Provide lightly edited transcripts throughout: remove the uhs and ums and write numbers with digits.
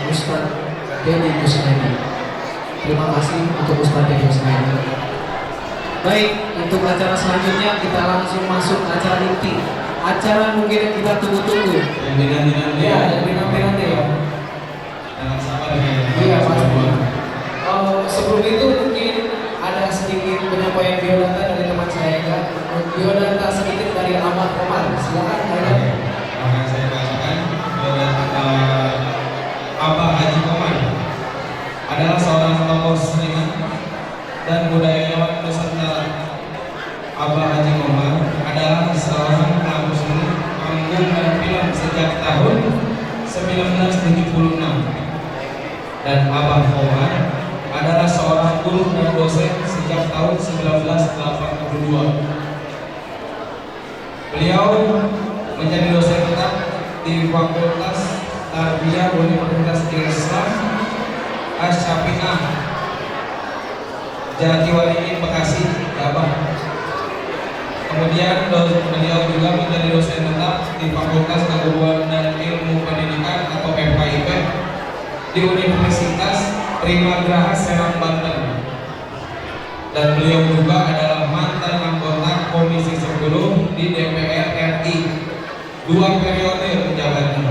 Ustadz Deddy Kusnadi. Terima kasih untuk Ustadz Deddy Kusnadi. Baik, untuk acara selanjutnya kita langsung masuk acara inti. Acara mungkin yang kita tunggu-tunggu. Yang dinanti-nanti ya. Yang dinanti-nanti ya. Jangan sabar ya. Iya pasti. Sebelum itu mungkin ada sedikit penyampaian biodata dari teman saya ya. Biodata sedikit dari Ahmad Komar. Silakan ya. Akan saya bacakan biodata Abah Haji Komar adalah seorang tokoh seniman dan budayawan Nusantara. Abah Haji Komar adalah seorang pelaku seni panggung dan film sejak tahun 1976. Dan Abah Komar adalah seorang guru dan dosen sejak tahun 1982. Beliau menjadi dosen tetap di Fakultas Tarbiyah Universitas Islam Asy-Syafi'ah Jatiwaringin Bekasi, Jabar. Kemudian beliau juga menjadi dosen tetap di Fakultas Keguruan dan Ilmu Pendidikan atau FKIP di Universitas Primagraha Serang, Banten. Dan beliau juga adalah mantan anggota Komisi 10 di DPR RI 2 periode menjabatnya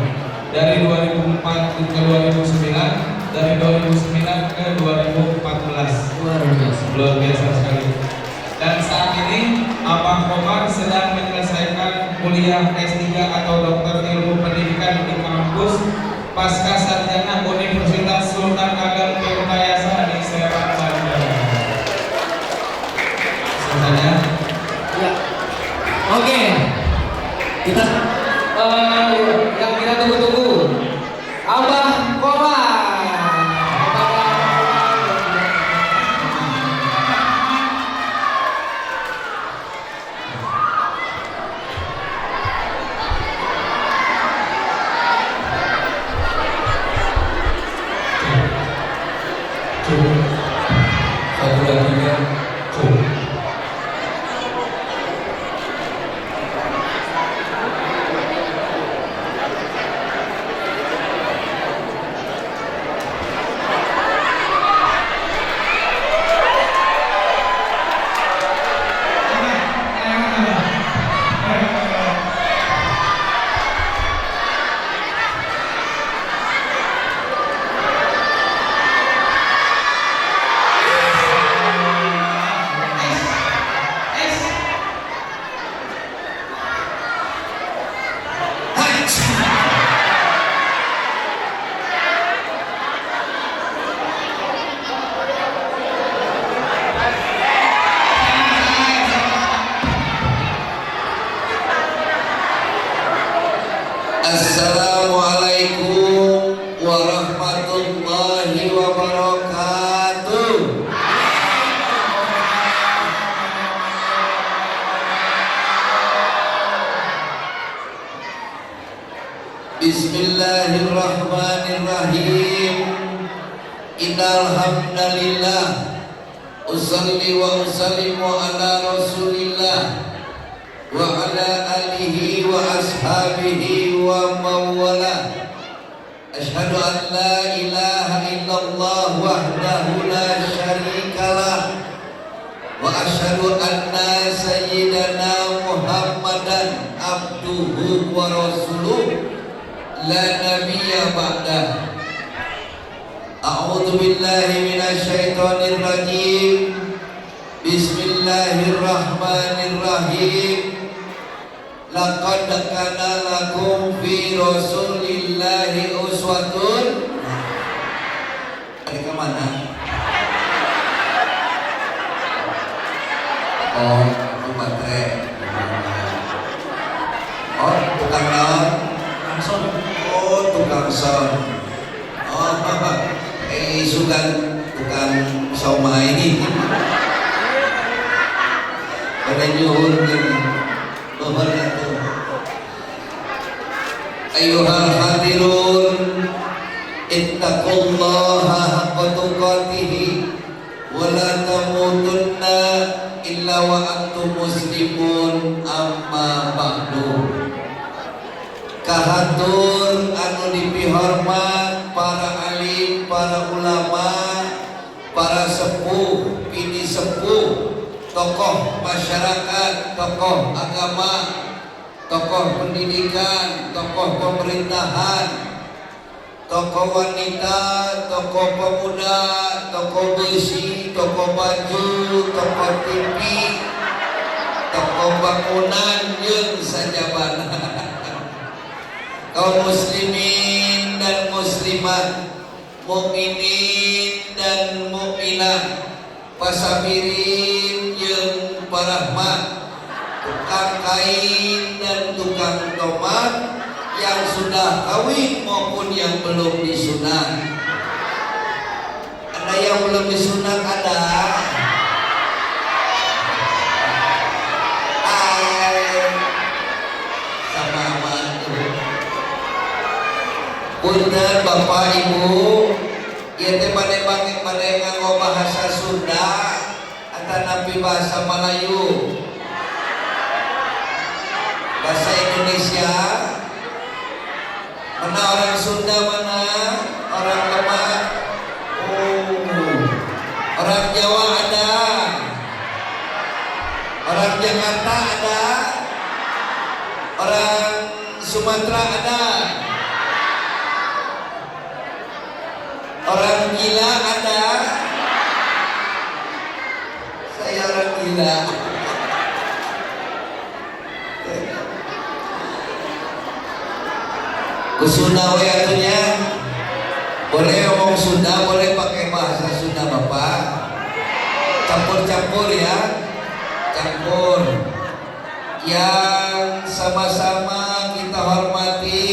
dari 2004 ke 2009, dari 2009 ke 2014. Luar biasa sekali. Dan saat ini Abah Komar sedang menyelesaikan kuliah S3 atau dokter ilmu pendidikan di kampus Pasca Sarjana Universitas Sultan Ageng Tirtayasa di Serang, Banten. Selesai. Ya. Oke. Kita yang kita tunggu-tunggu. Abah Komar. Assalamualaikum warahmatullahi wabarakatuh. Bismillahirrahmanirrahim. Innal hamdalillah usolli wa usallimu ala Rasulillah wa ala alihi wa ashabihi wa mawala. Asyhadu an la ilaha illallah wahdahu la syarikalah wa asyhadu anna sayyidana Muhammadan abduhu wa rasuluh la nabiyya ba'dah. A'udzu billahi minasy syaithanir rajim. Bismillahirrahmanirrahim. Laqad kana lakum fi Rasulillahi uswatun. Ada ke mana? Oh, baterai. Oh, tukang naon? Oh, tukang son. Oh, sugan tukang soma ini. Pada nyuhun Ayyuhal hadirun, ittaqullaha haqqa tuqatih wa la tamutunna illa wa antum muslimun. Amma ba'du. Kahatur anu dipihormat para tokoh masyarakat, tokoh agama, tokoh pendidikan, tokoh pemerintahan, tokoh wanita, tokoh pemuda, tokoh besi, tokoh baju, tokoh TV, tokoh bangunan, yang sajabana. Kaum muslimin dan muslimat, mukminin dan mukminat, pasabirin yang parahmat, tukang kain dan tukang tomat, yang sudah kawin maupun yang belum disunat. Ada yang belum disunat ada? Sama mantu. Punten Bapak Ibu, ieu teh bade nganggo bahasa Sunda atanapi bahasa Melayu. Bahasa Indonesia. Mana orang Sunda, mana orang Lemak? Oh, orang Jawa ada, orang Jakarta ada, orang Sumatera ada, orang gila ada. Saya orang gila. Kusunda we atunya. Boleh ngomong Sunda, boleh pakai bahasa Sunda Bapak. Campur-campur ya. Campur. Yang sama-sama kita hormati,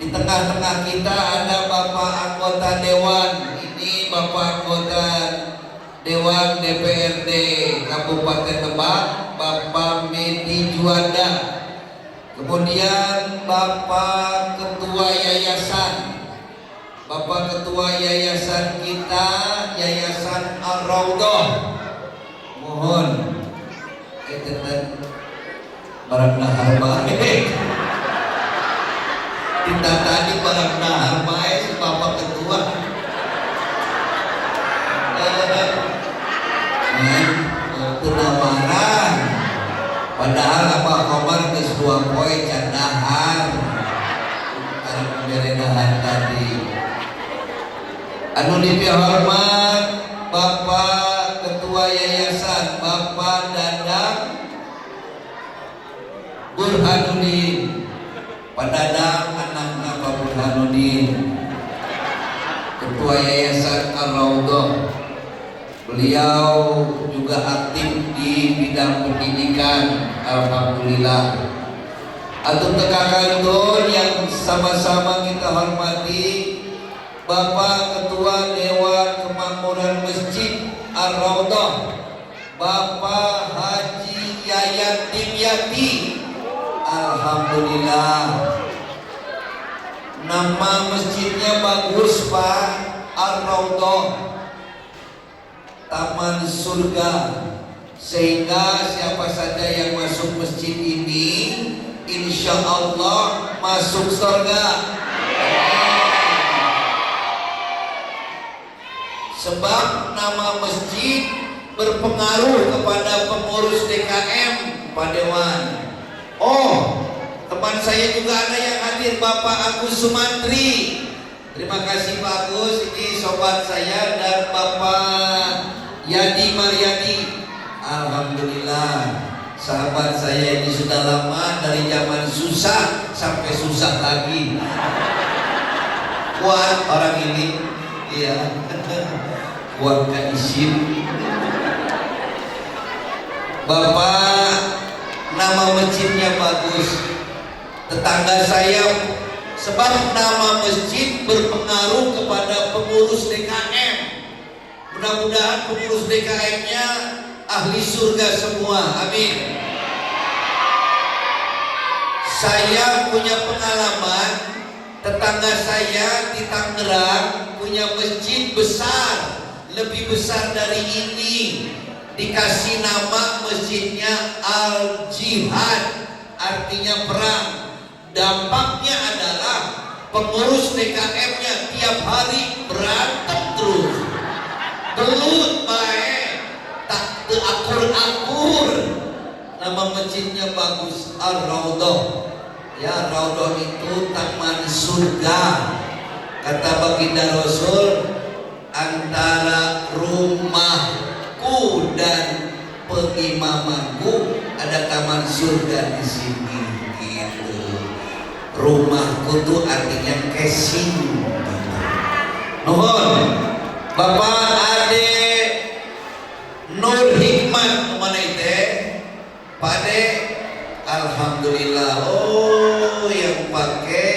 di tengah-tengah kita ada Bapak anggota Dewan. Ini Bapak anggota Dewan DPRD Kabupaten Lebak, Bapak Medi Juanda. Kemudian Bapak Ketua Yayasan, Bapak Ketua Yayasan kita, Yayasan Ar-Raudhah. Mohon kita barang nahar bae. Kita tadi barang nahar bae si Bapak Ketua. Penawaran. Padahal Abah Komar geus 2 poe candahar. Karena pemberenahan tadi. Anu dipihormat Bapak Ketua Yayasan Bapak Dadang Burhanuddin. Pak Dadang anakna Pak Burhanuddin, Ketua Yayasan Ar-Raudhah. Beliau juga aktif di bidang pendidikan, alhamdulillah. Atau tekakanun yang sama-sama kita hormati, Bapak Ketua Dewan Kemakmuran Masjid Ar-Raudhah, Bapak Haji Yayat Dimyati. Alhamdulillah. Nama masjidnya bagus Pak, Ar-Raudhah, Taman Surga, sehingga siapa saja yang masuk masjid ini insya Allah masuk surga. Sebab nama masjid berpengaruh kepada pengurus DKM Pak Dewan. Oh, teman saya juga ada yang hadir, Bapak Agus Sumantri. Terima kasih Pak Agus, ini sobat saya, dan Bapak Yadi Maryadi. Alhamdulillah, sahabat saya ini sudah lama, dari zaman susah sampai susah lagi. Kuat orang ini, iya. Kuat gak isim. Bapak, nama masjidnya bagus. Tetangga saya, sebab nama masjid berpengaruh kepada pengurus DKM. Mudah-mudahan pengurus DKM-nya ahli surga semua, amin. Saya punya pengalaman, tetangga saya di Tangerang punya masjid besar, lebih besar dari ini. Dikasih nama masjidnya Al-Jihad, artinya perang. Dampaknya adalah pengurus DKM-nya tiap hari berantem terus. Belut baik, tak terakur Nama masjidnya bagus, Ar-Raudhah. Ya, Raudhah itu taman surga. Kata baginda Rasul, antara rumahku dan pengimamanku ada taman surga di sini. Gitu. Rumahku tuh artinya casing. Nuhun, Bapak Ade Nur Hikmat kemana itu? Pak Ade, alhamdulillah. Oh, yang pakai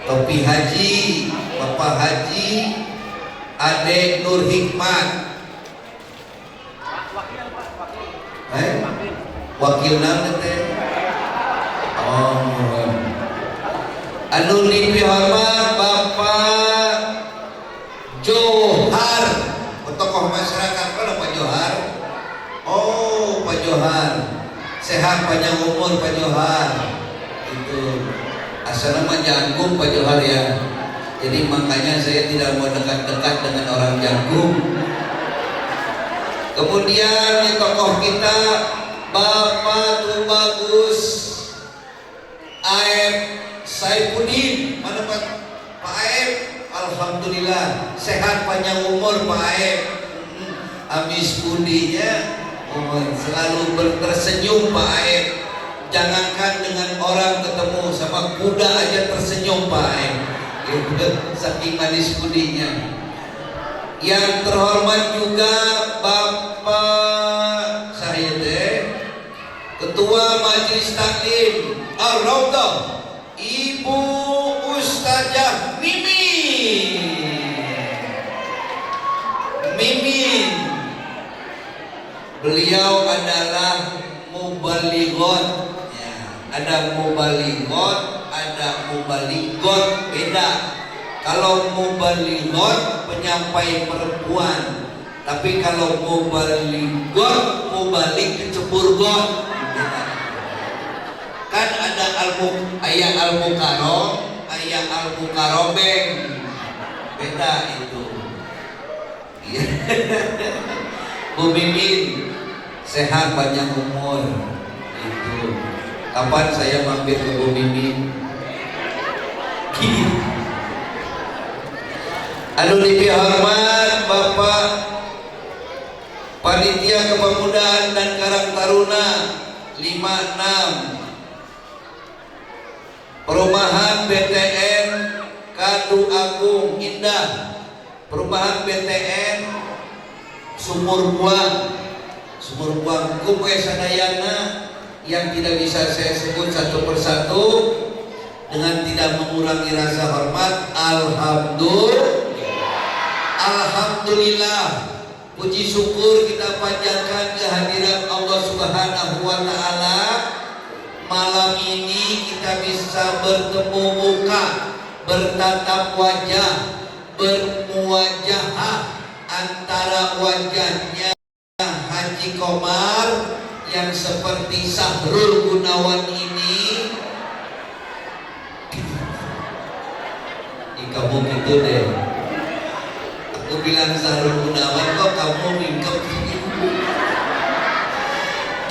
topi haji, Bapak Haji Ade Nur Hikmat. Wakil nama teh. Oh, anu dipihormat Bapak Johar, tokoh masyarakat kan Pak Johar. Oh, Pak Johar, sehat panjang umur Pak Johar. Itu asal nama Jangkung Pak Johar ya. Jadi makanya saya tidak mau dekat-dekat dengan orang Jangkung. Kemudian yang tokoh kita Bapak Tubagus Aep Saifuddin. Mana Pak Aep? Alhamdulillah sehat panjang umur Pak Aep. Amis budinya selalu tersenyum Pak Aep. Jangankan dengan orang ketemu sama kuda aja tersenyum Pak Aep. Saking manis budinya. Yang terhormat juga Bapak saya deh, Ketua Majelis Taklim Ar-Raudhah, Ibu Ustazah Mimin. Beliau adalah mubalighot. Ya, ada mubalighot, ada mubalighot, beda. Kalau mubalighot penyampai perempuan, tapi kalau mubalighot mubalik kecebur got. Kan ada ayat al-mukarrom, ayat al-mukarrobeng, beda itu. Bu Mimin sehat panjang umur itu. Kapan saya mampir ke Bu Mimin? Anu dipihormat Bapak Panitia Kepemudaan dan Karang Taruna 56 Perumahan BTN Kadu Agung Indah, Perumahan BTN Sumur Buang Kumwe Sadayana yang tidak bisa saya sebut satu persatu dengan tidak mengurangi rasa hormat. Alhamdulillah, puji syukur kita panjatkan kehadiran Allah Subhanahu wa Ta'ala. Malam ini kita bisa bertemu muka, bertatap wajah, bermuwajahah antara wajahnya Haji Komar yang seperti Sahrul Gunawan ini. Kamu gitu deh. Aku bilang Sahrul Gunawan, kok kamu mingkem?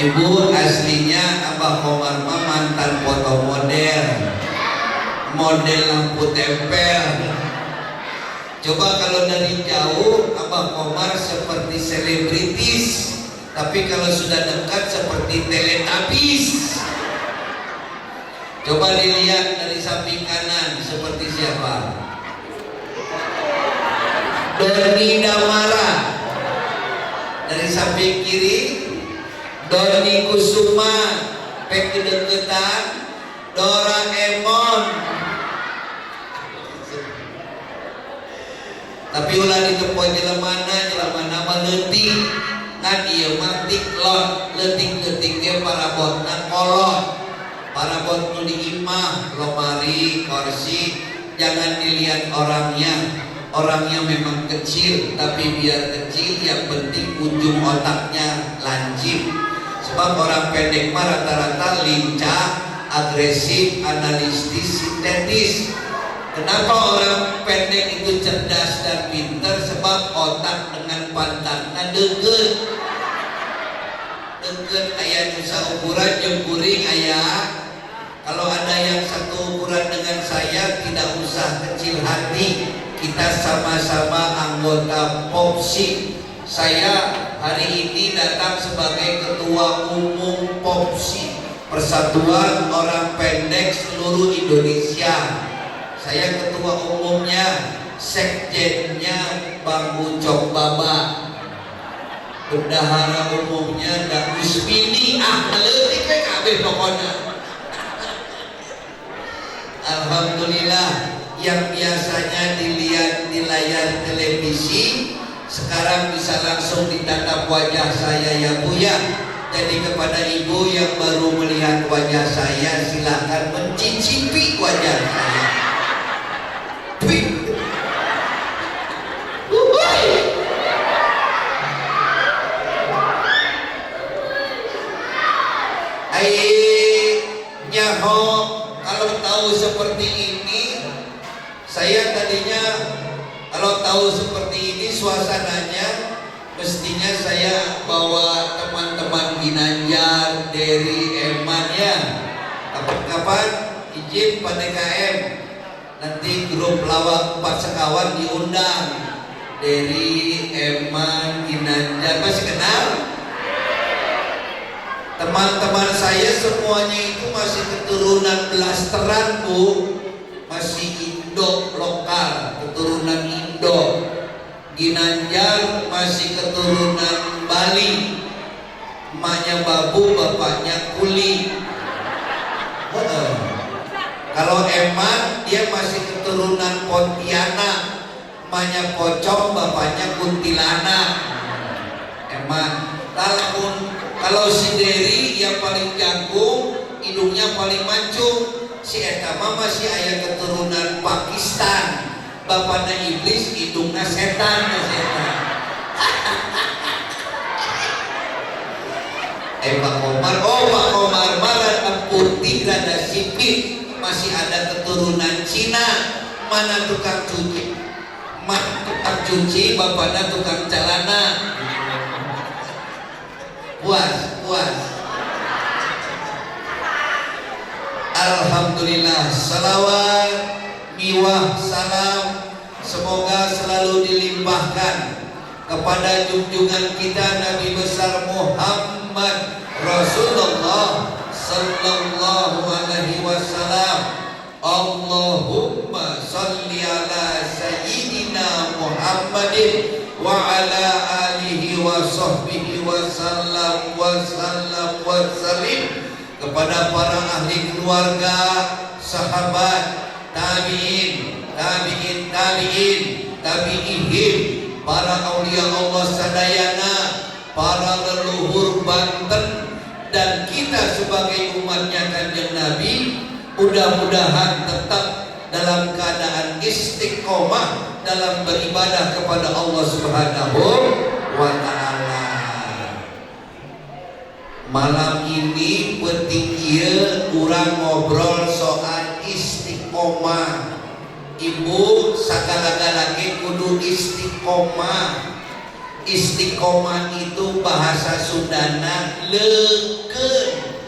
Ibu aslinya Abah Komar mah mantan foto model lampu tempel. Coba kalau dari jauh Abah Komar seperti selebritis, tapi kalau sudah dekat seperti teletabis. Coba dilihat dari samping kanan seperti siapa? Doni Damara. Dari samping kiri Doni Kusuma, pek kedeketan Doraemon. Tapi ulah ditempo jelemana meletik ngan ieu mah tiklot, leutik-leutik ge parabotna kolot. Parabot nu diimah, lomari, kursi, jangan dilihat orangnya memang kecil, tapi biar kecil yang penting ujung otaknya lancip. Sebab orang pendek mah rata-rata lincah, agresif, analistis, sintetis. Kenapa orang pendek itu cerdas dan pintar? Sebab otak dengan pantatnya deket. deket ayah nusa ukuran jempuring ayah. Kalau ada yang satu ukuran dengan saya, tidak usah kecil hati. Kita sama-sama anggota POPSI. Saya hari ini datang sebagai ketua umum POPSI, Persatuan Orang Pendek Seluruh Indonesia. Saya ketua umumnya, sekjennya Bang Ucok Baba, bendahara umumnya Dak Usmini. Ngeletik we kabeh pokoknya. Alhamdulillah, yang biasanya dilihat di layar televisi sekarang bisa langsung ditatap wajah saya ya Bu ya. Jadi kepada ibu yang baru melihat wajah saya, silakan mencicipi wajah saya. Nyaho, kalau tahu seperti ini, saya tadinya kalau tahu seperti ini suasananya, mestinya saya bawa teman-teman Ginanjar, Derry, Eman ya. Kapan-kapan izin Pak DKM, nanti grup lawak 4 sekawan diundang. Derry, Eman, Ginanjar, masih kenal? Teman-teman saya semuanya itu masih keturunan blasteran Bu, masih Indo lokal, keturunan Indo. Ginanjar masih keturunan Bali, emaknya Babu, bapaknya Kuli. Kalau Eman dia masih keturunan Pontianak, emaknya Pocong, bapaknya Kuntilanak. Eman. Kalau si Derry yang paling jagung, hidungnya paling mancung. Si Etama masih ayah keturunan Pakistan, bapaknya iblis, hidungnya setan. Pak Komar, Pak Komar marah putih rada sipit, masih ada keturunan Cina. Mana tukang cuci? Tukang cuci, bapaknya tukang celana. Puas. Alhamdulillah, salawat, miwah, salam semoga selalu dilimpahkan kepada junjungan kita Nabi besar Muhammad Rasulullah sallallahu alaihi wasallam. Allahumma salli ala sayyidina Muhammadin wa ala alihi wa sahbihi wa sallam wa sallim. Kepada para ahli keluarga, sahabat, tabi'in, para aulia Allah sadayana, para leluhur Banten, dan kita sebagai umatnya Kanjeng Nabi, mudah-mudahan tetap dalam keadaan istiqomah dalam beribadah kepada Allah Subhanahu wa Ta'ala. Malam ini penting kurang ngobrol soal istiqomah. Ibu sagala-galake kudu istiqomah. Istiqomah itu bahasa Sundana leukeun,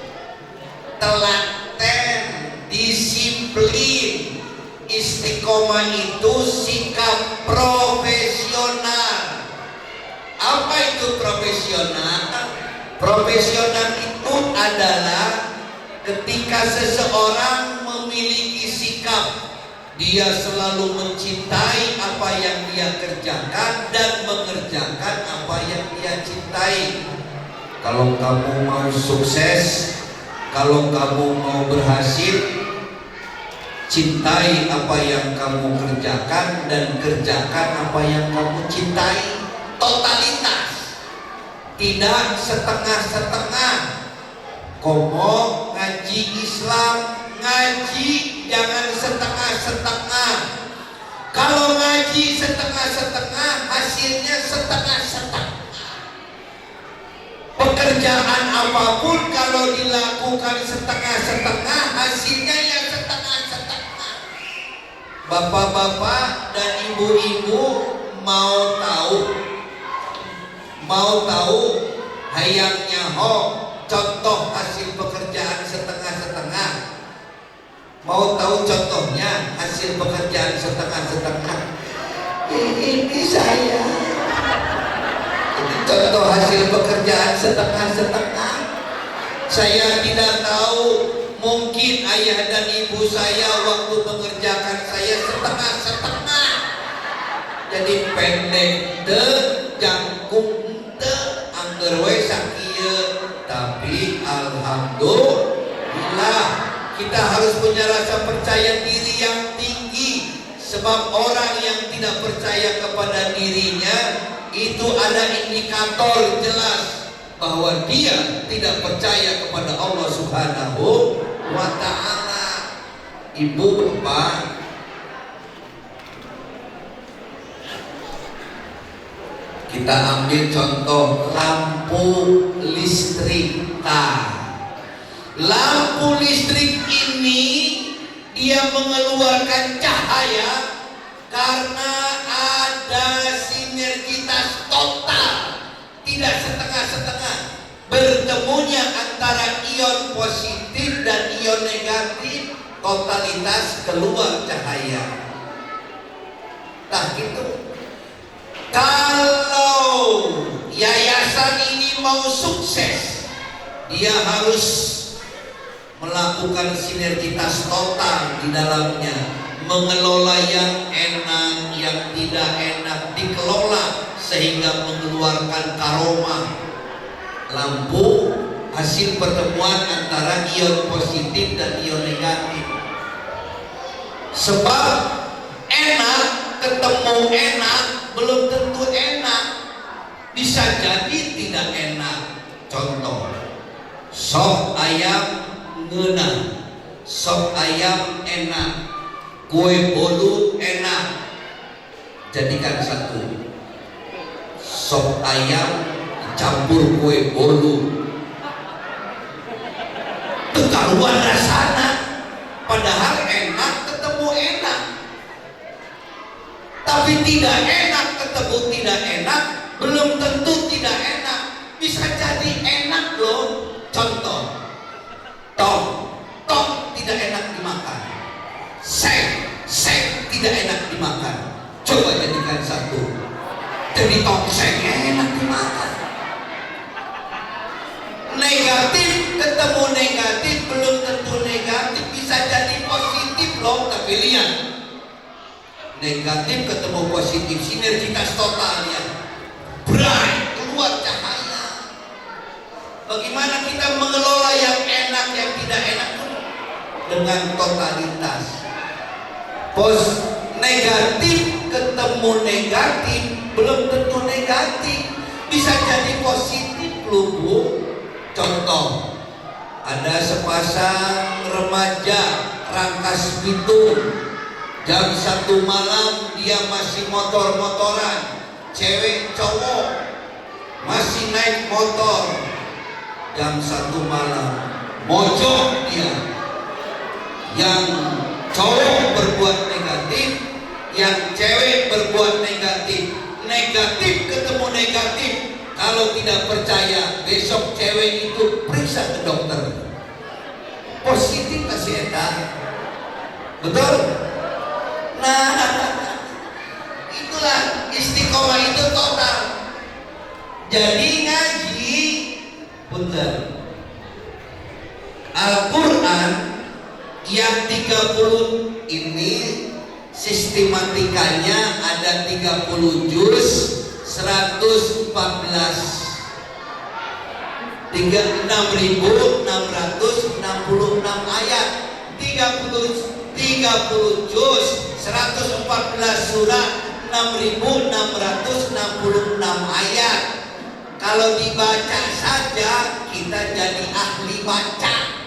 telaten, disiplin. Istiqomah itu sikap profesional. Apa itu profesional? Profesional itu adalah ketika seseorang memiliki sikap, dia selalu mencintai apa yang dia kerjakan dan mengerjakan apa yang dia cintai. Kalau kamu mau sukses, kalau kamu mau berhasil, cintai apa yang kamu kerjakan dan kerjakan apa yang kamu cintai. Totalitas, tidak setengah-setengah. Komo ngaji Islam, ngaji jangan setengah-setengah. Kalau ngaji setengah-setengah, hasilnya setengah-setengah. Pekerjaan apapun kalau dilakukan setengah-setengah, hasilnya ya setengah-setengah. Bapak-bapak dan ibu-ibu mau tahu hayangnya contoh hasil pekerjaan setengah-setengah. Mau tahu contohnya hasil pekerjaan setengah-setengah? Ini saya. Ini contoh hasil pekerjaan setengah-setengah. Saya tidak tahu, mungkin ayah dan ibu saya waktu mengerjakan saya setengah-setengah. Jadi pendek de, jangkung de, angger we sakieu. Tapi alhamdulillah kita harus punya rasa percaya diri yang tinggi. Sebab orang yang tidak percaya kepada dirinya itu ada indikator jelas bahwa dia tidak percaya kepada Allah Subhanahu wa ta'ala. Ibu, Bapak, kita ambil contoh lampu listrik. Lampu listrik ini dia mengeluarkan cahaya karena ada sinergitas total, tidak setengah-setengah. Bertemunya antara ion positif dan ion negatif, totalitas keluar cahaya. Nah gitu. Kalau yayasan ini mau sukses, dia harus melakukan sinergitas total di dalamnya, mengelola yang enak, yang tidak enak dikelola sehingga mengeluarkan karomah. Lampu hasil pertemuan antara ion positif dan ion negatif. Sebab enak ketemu enak belum tentu enak, bisa jadi tidak enak. Contoh, sop ayam ngeunah, sop ayam enak, kue bolu enak. Jadikan satu, sop ayam campur kue bolu, kekaluan rasana. Padahal enak ketemu enak, tapi tidak enak ketemu tidak enak belum tentu tidak enak, bisa jadi enak loh. Contoh, tong tidak enak dimakan, seng tidak enak dimakan. Coba jadikan satu, jadi tongseng enak dimakan. Negatif ketemu negatif belum tentu negatif, bisa jadi positif loh. Tapi lihat, negatif ketemu positif, sinergitas totalnya bright, keluar cahaya. Bagaimana kita mengelola yang enak, yang tidak enak dengan totalitas. Negatif ketemu negatif belum tentu negatif, bisa jadi positif loh Bu. Contoh, ada sepasang remaja Rangkas Bitung, jam 1 malam dia masih motor-motoran, cewek cowok masih naik motor. Jam 1 malam mojok dia, yang cowok berbuat negatif, yang cewek berbuat negatif. Negatif ketemu negatif. Kalau tidak percaya, besok cewek itu periksa ke dokter. Positif kasih edan, betul? Nah, itulah istiqomah itu total. Jadi ngaji, punten, Al-Quran yang 30 ini sistematikanya ada 30 juz, 114, 36.666 ayat, 30 juz, 114 surat, 6.666 ayat. Kalau dibaca saja kita jadi ahli baca.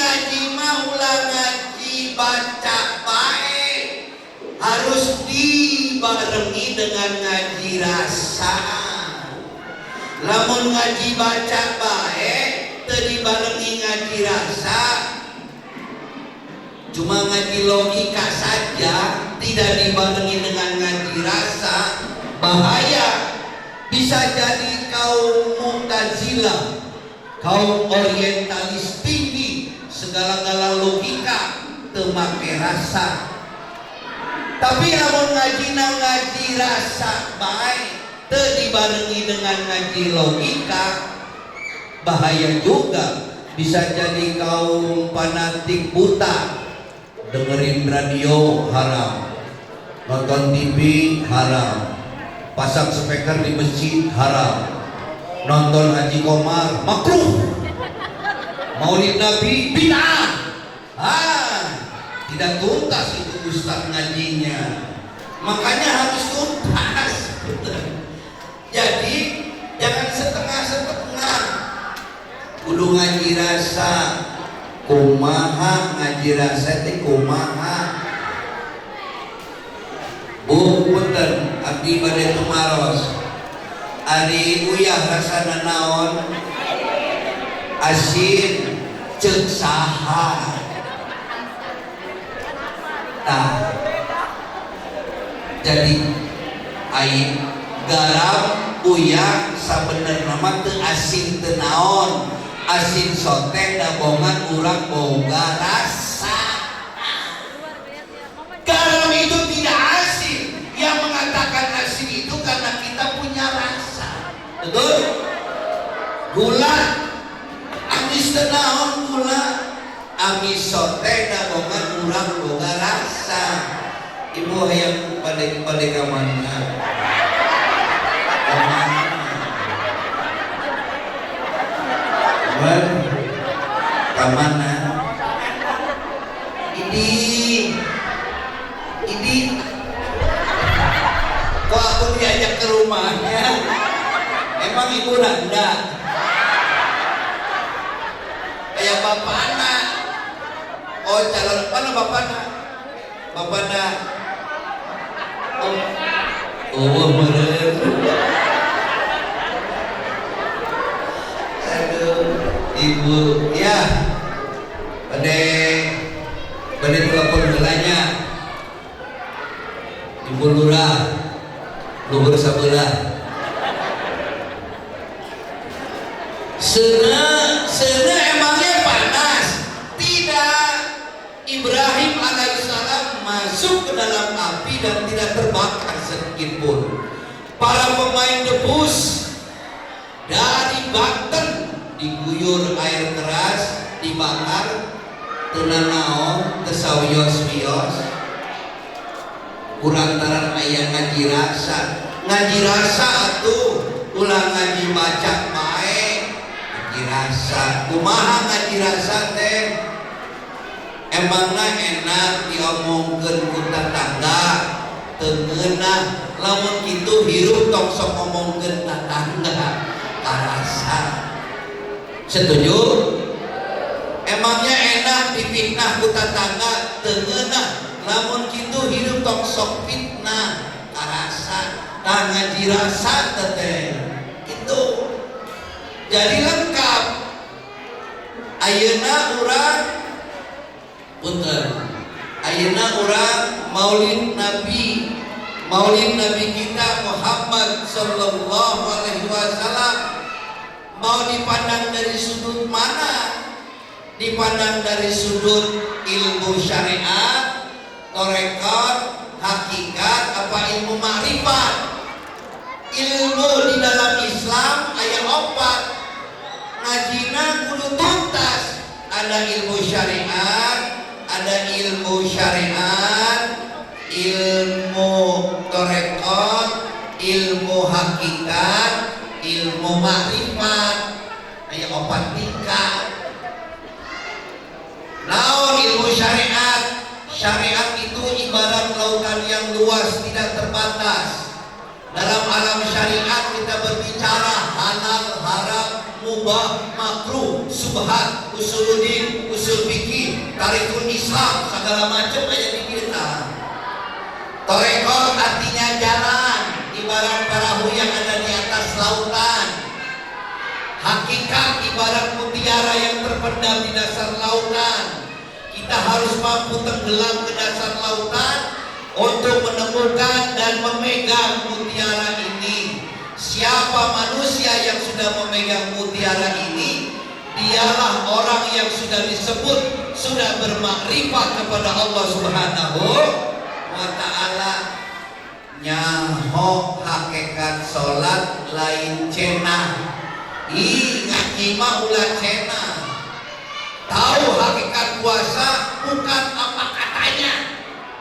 Ngaji maulah ngaji baca baik, harus dibarengi dengan ngaji rasa. Lamun ngaji baca baik teu dibarengi ngaji rasa, cuma ngaji logika saja tidak dibarengi dengan ngaji rasa, bahaya. Bisa bisa jadi kaum Mu'tazilah, kaum orientalis tinggi, segala-gala logika teu make rasa. Tapi lamun ngaji rasa baik teu dibarengi dengan ngaji logika, bahaya juga. Bisa jadi kaum fanatik buta, dengerin radio haram, nonton TV haram, pasang speaker di masjid haram, nonton Haji Komar makruh, maulid Nabi bid'ah. Tidak tuntas itu ustaz ngajinya, makanya harus tuntas. Jadi jangan setengah-setengah, kudu ngaji rasa. Kumaha ngaji rasa teh kumaha? Bu punten abdi bade tumaros. Ari uyah rasana naon? Asin ceuk saha? Tah. Jadi air garam uyah sabenerna mah teu asin teu naon. Asin sote dabongan urang boga rasa. Garam itu tidak asin. Yang mengatakan asin itu karena kita punya rasa. Betul? Gula amis teu naon gula. Amis sote dabongan urang boga rasa. Ibu hayang pada kamana? Kamana? Ini kok aku diajak ke rumahnya? Emang ibu nanda? Kayak bapakna. Oh calon mana bapakna? Bapakna. Oh meren. Ibu, ya, pada telepon belanya, Ibu Lurah, Luhur sabelah. Sana emangnya panas? Tidak. Ibrahim alaihissalam masuk ke dalam api dan tidak terbakar sedikit pun. Para pemain debus dari Banten diguyur air keras, dibakar, tenanaon, tesawios-wios. Kurantaran ayah ngaji rasa atuh, ulang ngaji baca baik, ngaji rasa. Kumaha ngaji rasa teh? Emangna enak diomongkeun ku tetangga, teu ngeunah. Lamun kitu hirup tong sok ngomongkeun tetangga, karasa. Setuju? Emangnya enak difitnah ku tetangga, teu ngeunah. Lamun kitu hidup tong sok fitnah, karasa. Tah ngaji rasa teh itu jadi lengkap. Ayeuna urang punten. Ayeuna urang maulid Nabi kita Muhammad sallallahu alaihi wasallam. Mau dipandang dari sudut mana? Dipandang dari sudut ilmu syariat, torekot, hakikat, apa ilmu ma'rifat? Ilmu di dalam Islam aya opat. Ngajina kudu tuntas. Ada ilmu syariat, ilmu torekot, ilmu hakikat, ilmu ma'rifat. Aya opat tingkat. Naon ilmu syariat? Syariat itu ibarat lautan yang luas, tidak terbatas. Dalam alam syariat kita berbicara halal, haram, mubah, makruh, subhat, usuluddin, usul fikih, tarikul Islam, segala macam ada di kita. Torekot artinya jalan, ibarat perahu yang ada di atas lautan. Hakikat ibarat mutiara yang terpendam di dasar lautan. Kita harus mampu tenggelam ke dasar lautan untuk menemukan dan memegang mutiara ini. Siapa manusia yang sudah memegang mutiara ini, dialah orang yang sudah disebut sudah bermakrifat kepada Allah Subhanahu wa ta'ala. Nyaho hakikat sholat lain cenah, ngaji mah ulah cenah. Tahu hakikat puasa bukan apa katanya,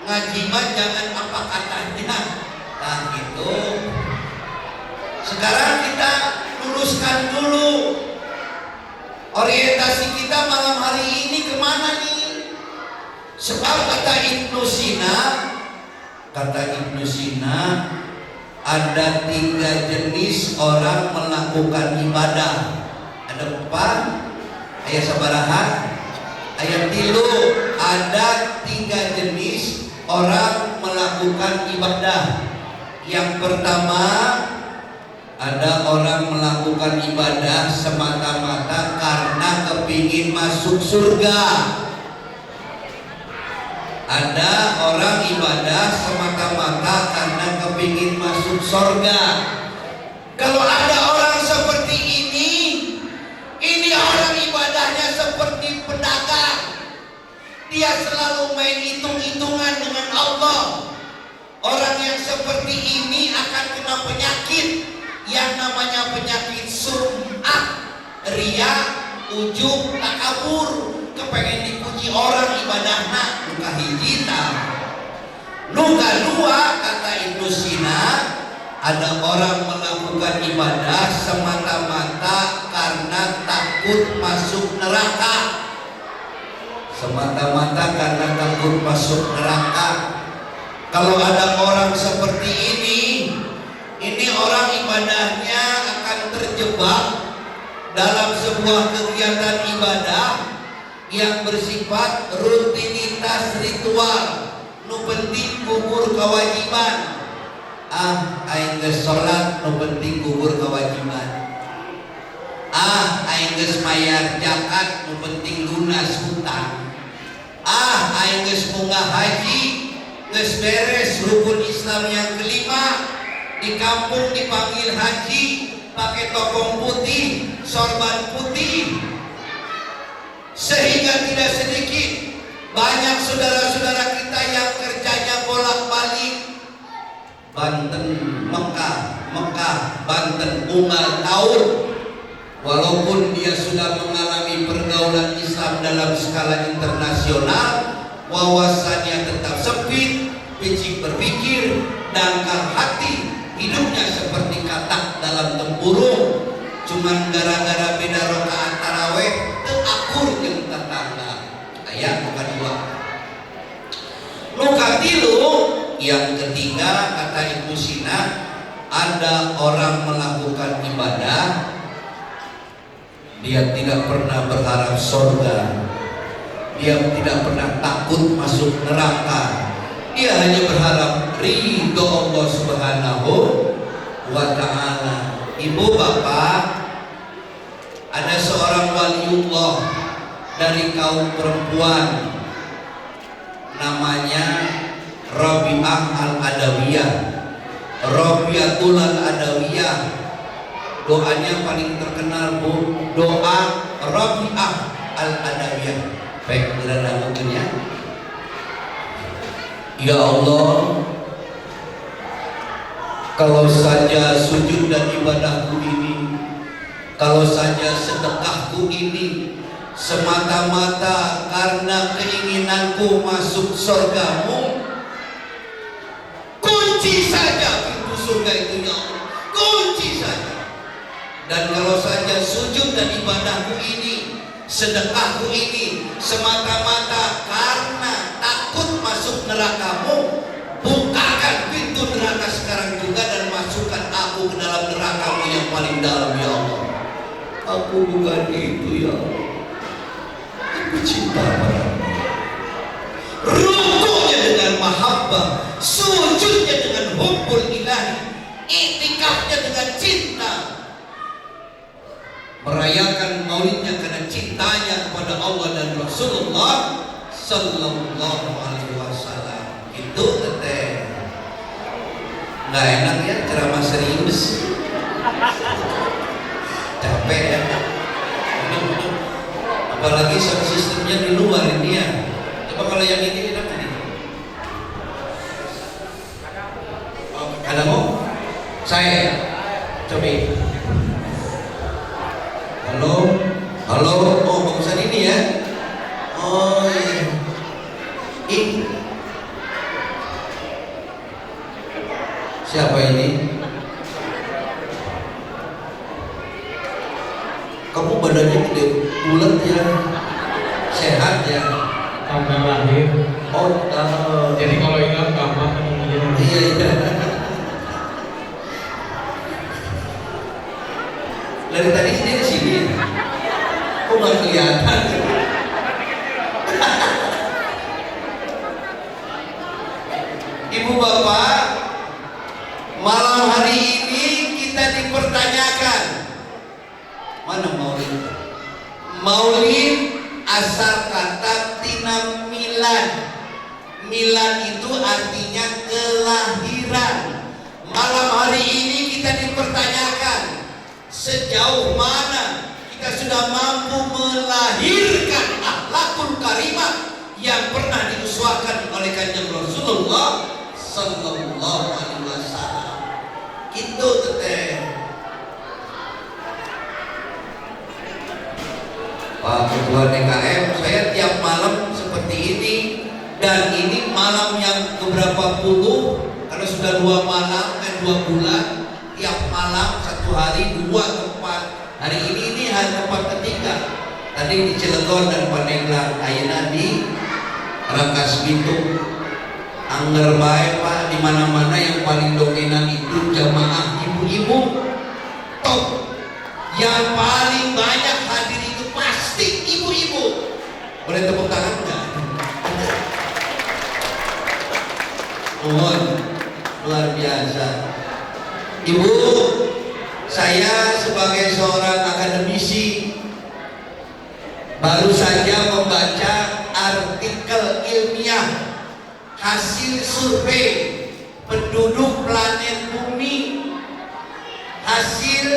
ngaji mah jangan apa katanya. Nah gitu. Sekarang kita luruskan dulu orientasi kita malam hari ini kemana nih? Sebab kata Ibnu Sina, ada 3 jenis orang melakukan ibadah. Ada 4 ayat sabaraha, ayat 3, ada 3 jenis orang melakukan ibadah. Yang pertama, ada orang melakukan ibadah semata-mata karena kepingin masuk surga. Ada orang ibadah semata-mata karena kepingin masuk surga. Kalau ada orang seperti ini orang ibadahnya seperti pedagang. Dia selalu main hitung-hitungan dengan Allah. Orang yang seperti ini akan kena penyakit yang namanya penyakit sum'ah, riya, ujub, takabur, kepengen dipuji orang ibadahna. Nuka hiji tah. Nuka dua, kata Ibnu Sina, ada orang melakukan ibadah semata-mata karena takut masuk neraka. Semata-mata karena takut masuk neraka. Kalau ada orang seperti ini orang ibadahnya akan terjebak dalam sebuah kegiatan ibadah yang bersifat rutinitas ritual. Nu penting gugur kewajiban. Aing geus salat, nu penting gugur kewajiban. Aing geus mayar zakat, nu penting lunas hutang. Aing geus munggah haji, geus beres rukun Islam yang kelima. Di kampung dipanggil haji, pakai topeng putih, sorban putih. Sehingga tidak sedikit banyak saudara-saudara kita yang kerjanya bolak-balik Banten, Mekah, Banten, Umal tahun. Walaupun dia sudah mengalami pergaulan Islam dalam skala internasional, wawasannya tetap sempit, picik berpikir, dangkal hati. Hidupnya seperti katak dalam tempurung. Cuman gara-gara beda rakaat taraweh terakur jeung tetangga. Ayat bukan dua. Nuka tilu, yang ketiga kata Ibnu Sina, ada orang melakukan ibadah, dia tidak pernah berharap surga, dia tidak pernah takut masuk neraka. Dia hanya berharap ridho Allah Subhanahu wa ta'ala. Ibu bapak, ada seorang waliullah dari kaum perempuan, namanya Rabi'ah al-Adawiyah, Rabi'atul al-Adawiyah. Doanya paling terkenal bu, doa Rabi'ah al-Adawiyah. Baik, berada mungkin ya. Ya Allah, kalau saja sujud dan ibadahku ini, kalau saja sedekahku ini semata-mata karena keinginanku masuk surgamu, kunci saja pintu surga itu ya Allah, kunci saja. Dan kalau saja sujud dan ibadahku ini, sedekahku ini semata-mata karena takut masuk nerakamu, bukakan pintu neraka sekarang juga dan masukkan aku ke dalam nerakamu yang paling dalam ya Allah. Aku bukan itu ya Allah, aku cinta padamu. Rukuknya dengan mahabbah, sujudnya dengan hubbul ilahi, iktikafnya dengan cinta, merayakan maulidnya karena cintanya kepada Allah dan Rasulullah Sallallahu Alaihi Wasallam. Itu teteh nggak enak ya ceramah serius. saya. Apalagi sound sistemnya di luar ini ya. Coba kalau yang ini enak ini. Oh, ada mau? Saya coba. Halo, halo. Oh, bagusan ini ya. Oh iya. Siapa ini? Kamu badannya gede, bulat ya, sehat ya. Tanggal lahir. Oh, Jadi kalau ingat gampang ketemunya. iya iya. Dari tadi sini ke sini, kok nggak kelihatan? Ibu bapak, malam hari ini kita dipertanyakan. Mana maulid? Maulid asal kata tina milad. Milad itu artinya kelahiran. Malam hari ini kita dipertanyakan sejauh mana kita sudah mampu melahirkan akhlakul karimah yang pernah diuswakan oleh kanjeng Rasulullah Sallallahu Alaihi Wasallam. Itu teteh. Pak Ketua DKM, saya tiap malam seperti ini, dan ini malam yang keberapa puluh, karena sudah 2 malam, 2 bulan, tiap malam 1 hari 2 tempat. Hari ini hari tempat ketiga. Tadi di Cilegon dan Pandeglang, ayeuna di Rangkas Bitung. Angger bae Pak, di mana-mana yang paling dominan itu jamaah ibu-ibu. Top. Yang paling banyak hadir itu pasti ibu-ibu. Boleh tepuk tangan enggak? Mohon, luar biasa. Ibu, saya sebagai seorang akademisi baru saja membaca artikel ilmiah hasil survei penduduk planet bumi, hasil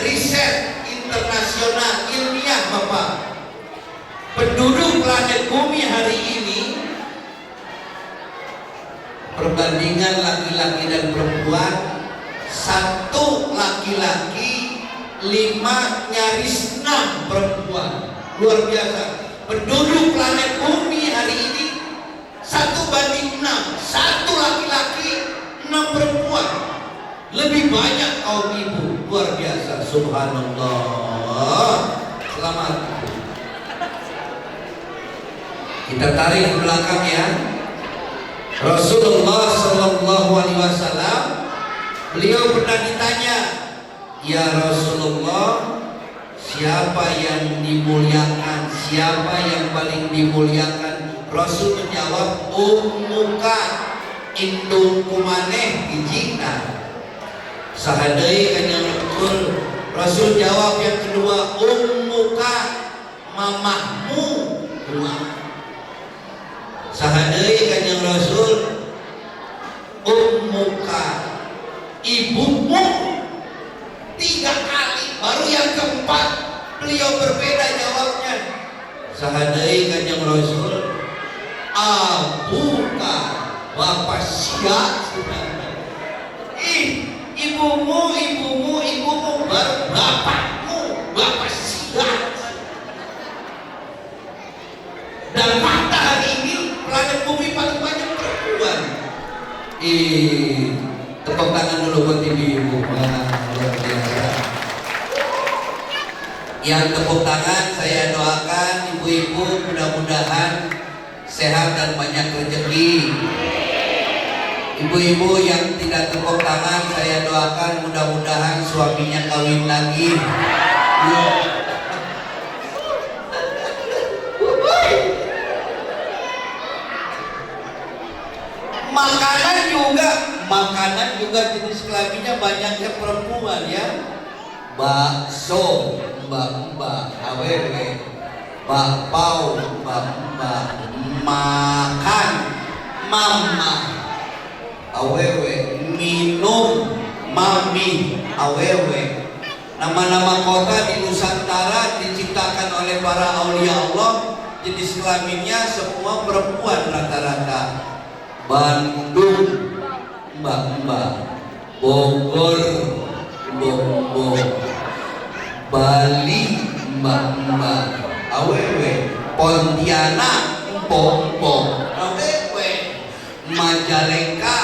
riset internasional ilmiah Bapak. Penduduk planet bumi hari ini, perbandingan laki-laki dan perempuan, 1 laki-laki 5 nyaris 6 perempuan. Luar biasa. Penduduk planet bumi hari ini 1:6, 1 laki-laki 6 perempuan. Lebih banyak kaum ibu. Luar biasa. Subhanallah. Selamat. Kita tarik ke belakang ya. Rasulullah Sallallahu Alaihi Wasallam, beliau pernah ditanya, ya Rasulullah, siapa yang dimuliakan, siapa yang paling dimuliakan? Rasul menjawab, ummuka, indung kumaneh hijina. Sahadai kanjeng Rasul jawab yang kedua, ummuka, mamahmu dua. Sahadai kanjeng Rasul, ummuka, ibumu 3 kali. Baru yang keempat beliau berbeda jawabnya. Sahadai kanjeng Rasul, abuka, bapak siap. Ibumu baru bapakmu, bapak siap. Dan fakta hari ini planet bumi paling banyak perempuan. Tepuk tangan dulu buat ibu-ibu. Luar biasa. Yang tepuk tangan saya doakan ibu-ibu mudah-mudahan sehat dan banyak rezeki. Ibu-ibu yang tidak tepuk tangan saya doakan mudah-mudahan suaminya kawin lagi. Makanan juga jenis kelaminnya banyaknya perempuan ya. Bakso, mbak-mbak, awewe, bakpao, mbak-mbak, makan, mama, awewe, minum, mami, awewe. Nama-nama kota di Nusantara diciptakan oleh para aulia Allah, jenis kelaminnya semua perempuan rata-rata. Bandung, mbak-mbak. Bogor, mbok-mbok. Bali, mbak-mbak. Awewe. Pontianak, mpok-mpok. Awewe. Majalengka,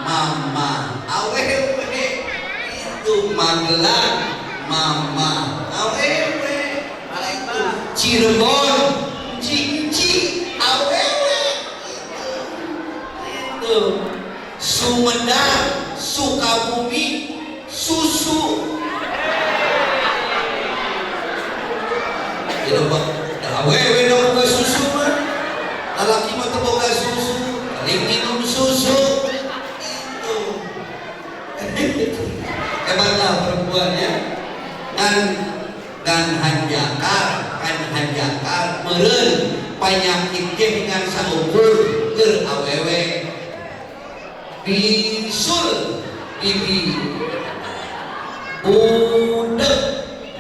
mama. Awewe. Itu Magelang, mama. Awewe. Itu Cirebon, cici. Awewe. Itu Sumedang, Sukabumi, susu. Ya Pak, awewe dong buka susu mah. Lalaki mah teu boga susu, paling minum susu. Itu. Hebatlah perempuannya. Dan hanjakar meureun panyakit ge dengan saukur keur awewe. Bisul bibi budek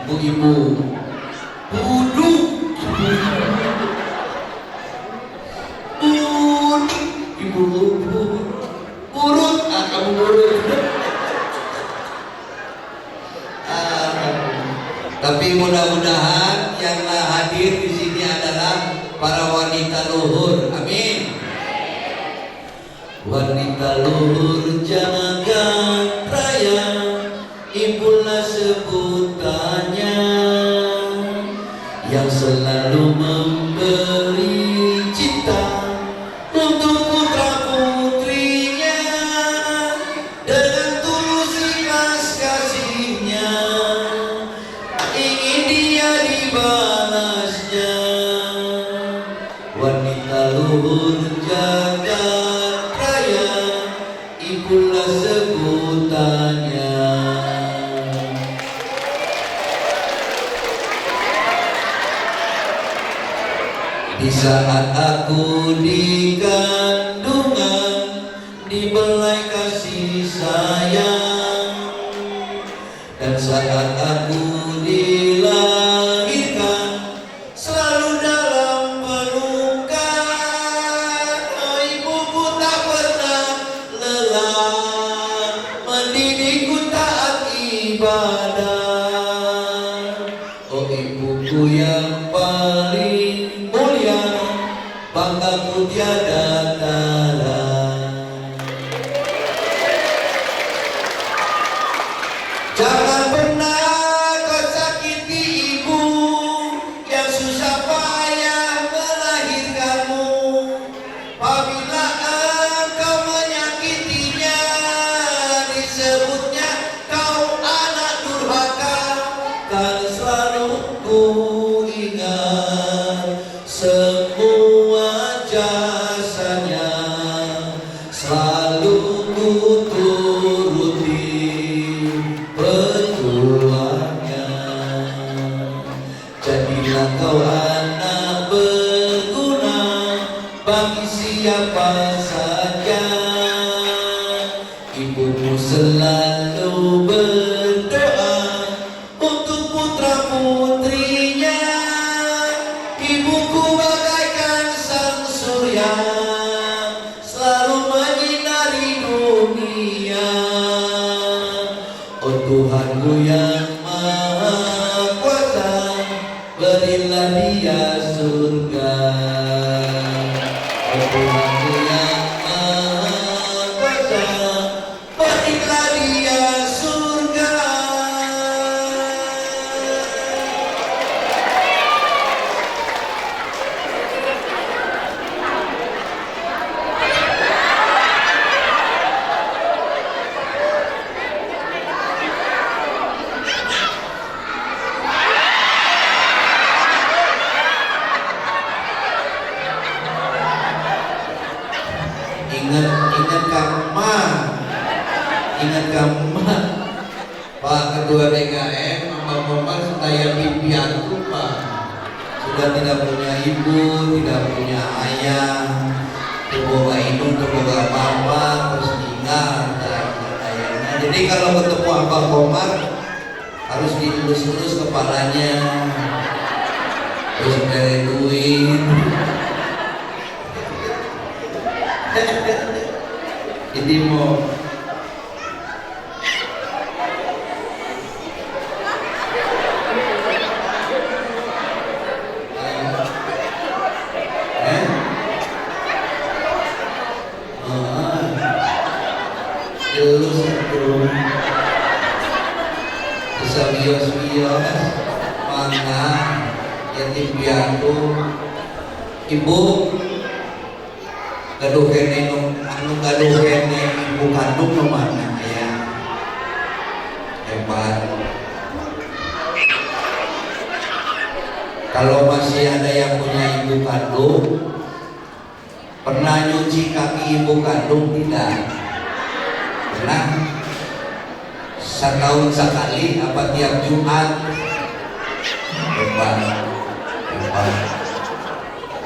ibu-ibu budu ibu urut kamu urut. Tapi mudah-mudahan yang hadir di sini adalah para wanita luhur. Amin. Wanita luhur Jagat Raya, ibulah sebutannya, yang selalu memberi cinta untuk putra putrinya, dengan tulus ikhlas kasihnya, ingin dia dibalasnya. Wanita luhur Jagat itulah sebutannya. Di saat aku di kandungan, dibelai kasih sayang, dan saat aku dilahirkan selalu dalam pelukan. Oh, ibuku tak pernah lelah mendidikku taat ibadah. Oh, ibuku yang paling mulia, banggaku tiada tara. Jangan pernah kau sakiti ibu yang susah payah melahirkanmu. Apabila engkau menyakitinya, disebutnya kau anak durhaka. Kan selalu ku ingat semua jasanya, selalu ku turuti petuahnya. Jadilah kau anak berguna bagi siapa saja. Ibumu selalu berdoa untuk putra putrinya. Ibuku bagaikan sang surya, selalu menyinari dunia. Oh Tuhanku yang maha kuasa, berilah dia surga. Oh Tuhanku yang maha kuasa, berilah dia surga. Ingat kamu Pak Ketua DKM, Bapak Komar, saya mimpi aku Pak. Sudah tidak punya ibu, tidak punya ayah, terboga indung, terboga bapak, terus tinggal. Jadi kalau ketemu Abang Komar, harus dilus-lus kepalanya, terus dari duit. Ini mau dilus itu bisa bios-bios mana yatim piatu ibu gaduh kene anu gaduh kene ibu kandung nu mana ya hebat. Kalau masih ada yang punya ibu kandung, pernah nyuci kaki ibu kandung tidak? Pernah? Setahun sekali apa tiap Jumat? Hebat, hebat.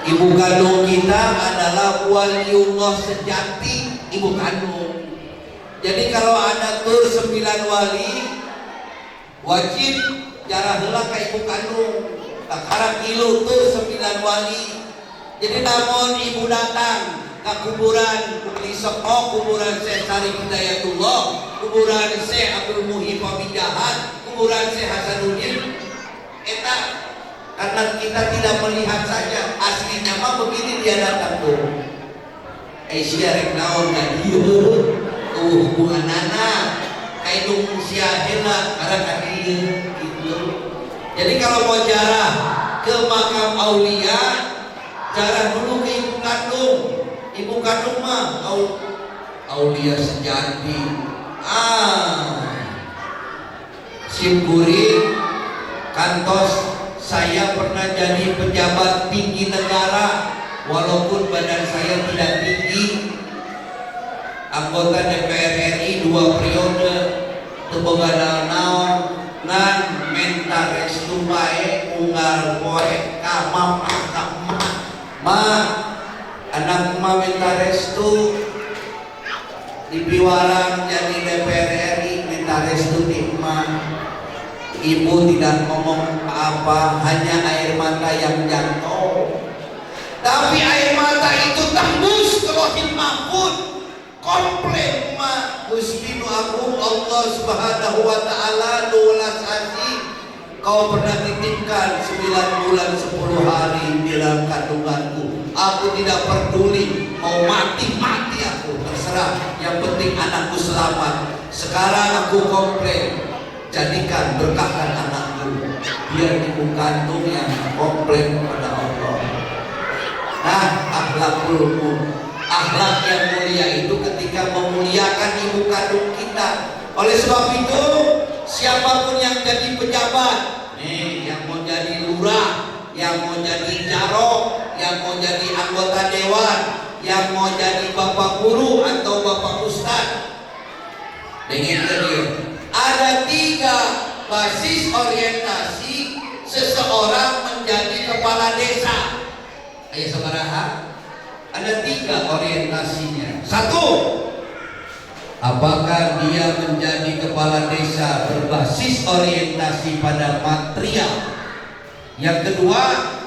Ibu kandung kita adalah waliullah sejati, ibu kandung. Jadi kalau ada tur 9 wali, wajib jarah heula ka ibu kandung. Tak harap ilu tur 9 wali. Jadi namun ibu datang ke kuburan Uli Soko, kuburan Syekh Sarif Hidayatullah, kuburan Syekh Abdul Muhyi Pamijahan, kuburan Syekh Hasanuddin, eta karena kita tidak melihat saja aslinya mah begini dia datang tuh. Aisyah rek naon ka dieu hubungan anak kayak dung sia heula karena ka dieu gitu. Jadi kalau mau jarah ke makam aulia, jarah dulu ke ibu kandung. Ibu kandung mah aulia sejati. Simpuri kantos saya pernah jadi pejabat tinggi negara walaupun badan saya tidak tinggi. Anggota DPR RI 2 periode teboga naon ngan menta restu bae unggal poe ka ma anak ma minta restu di piwarang jadi DPR RI minta restu di ma. Ibu tidak ngomong apa, hanya air mata yang jatuh. Tapi air mata itu tembus ke Lauhul Mahfuz, komplek ma Gusti nu Agung Allah Subhanahu wa taala nulas asih. Kau pernah titipkan 9 bulan 10 hari di dalam kandunganku. Aku tidak peduli mau mati aku terserah. Yang penting anakku selamat. Sekarang aku komplain, jadikan berkahkan anakku biar ibu kandung yang komplain kepada Allah. Nah, akhlak yang mulia itu ketika memuliakan ibu kandung kita. Oleh sebab itu, siapapun yang jadi pejabat, nih, yang mau jadi lurah, yang mau jadi jarok, yang mau jadi anggota dewan, yang mau jadi bapak guru atau bapak ustad, dengan dia ada 3 basis orientasi seseorang menjadi kepala desa. Ayo saudara, ada 3 orientasinya. 1, apakah dia menjadi kepala desa berbasis orientasi pada material? Yang kedua,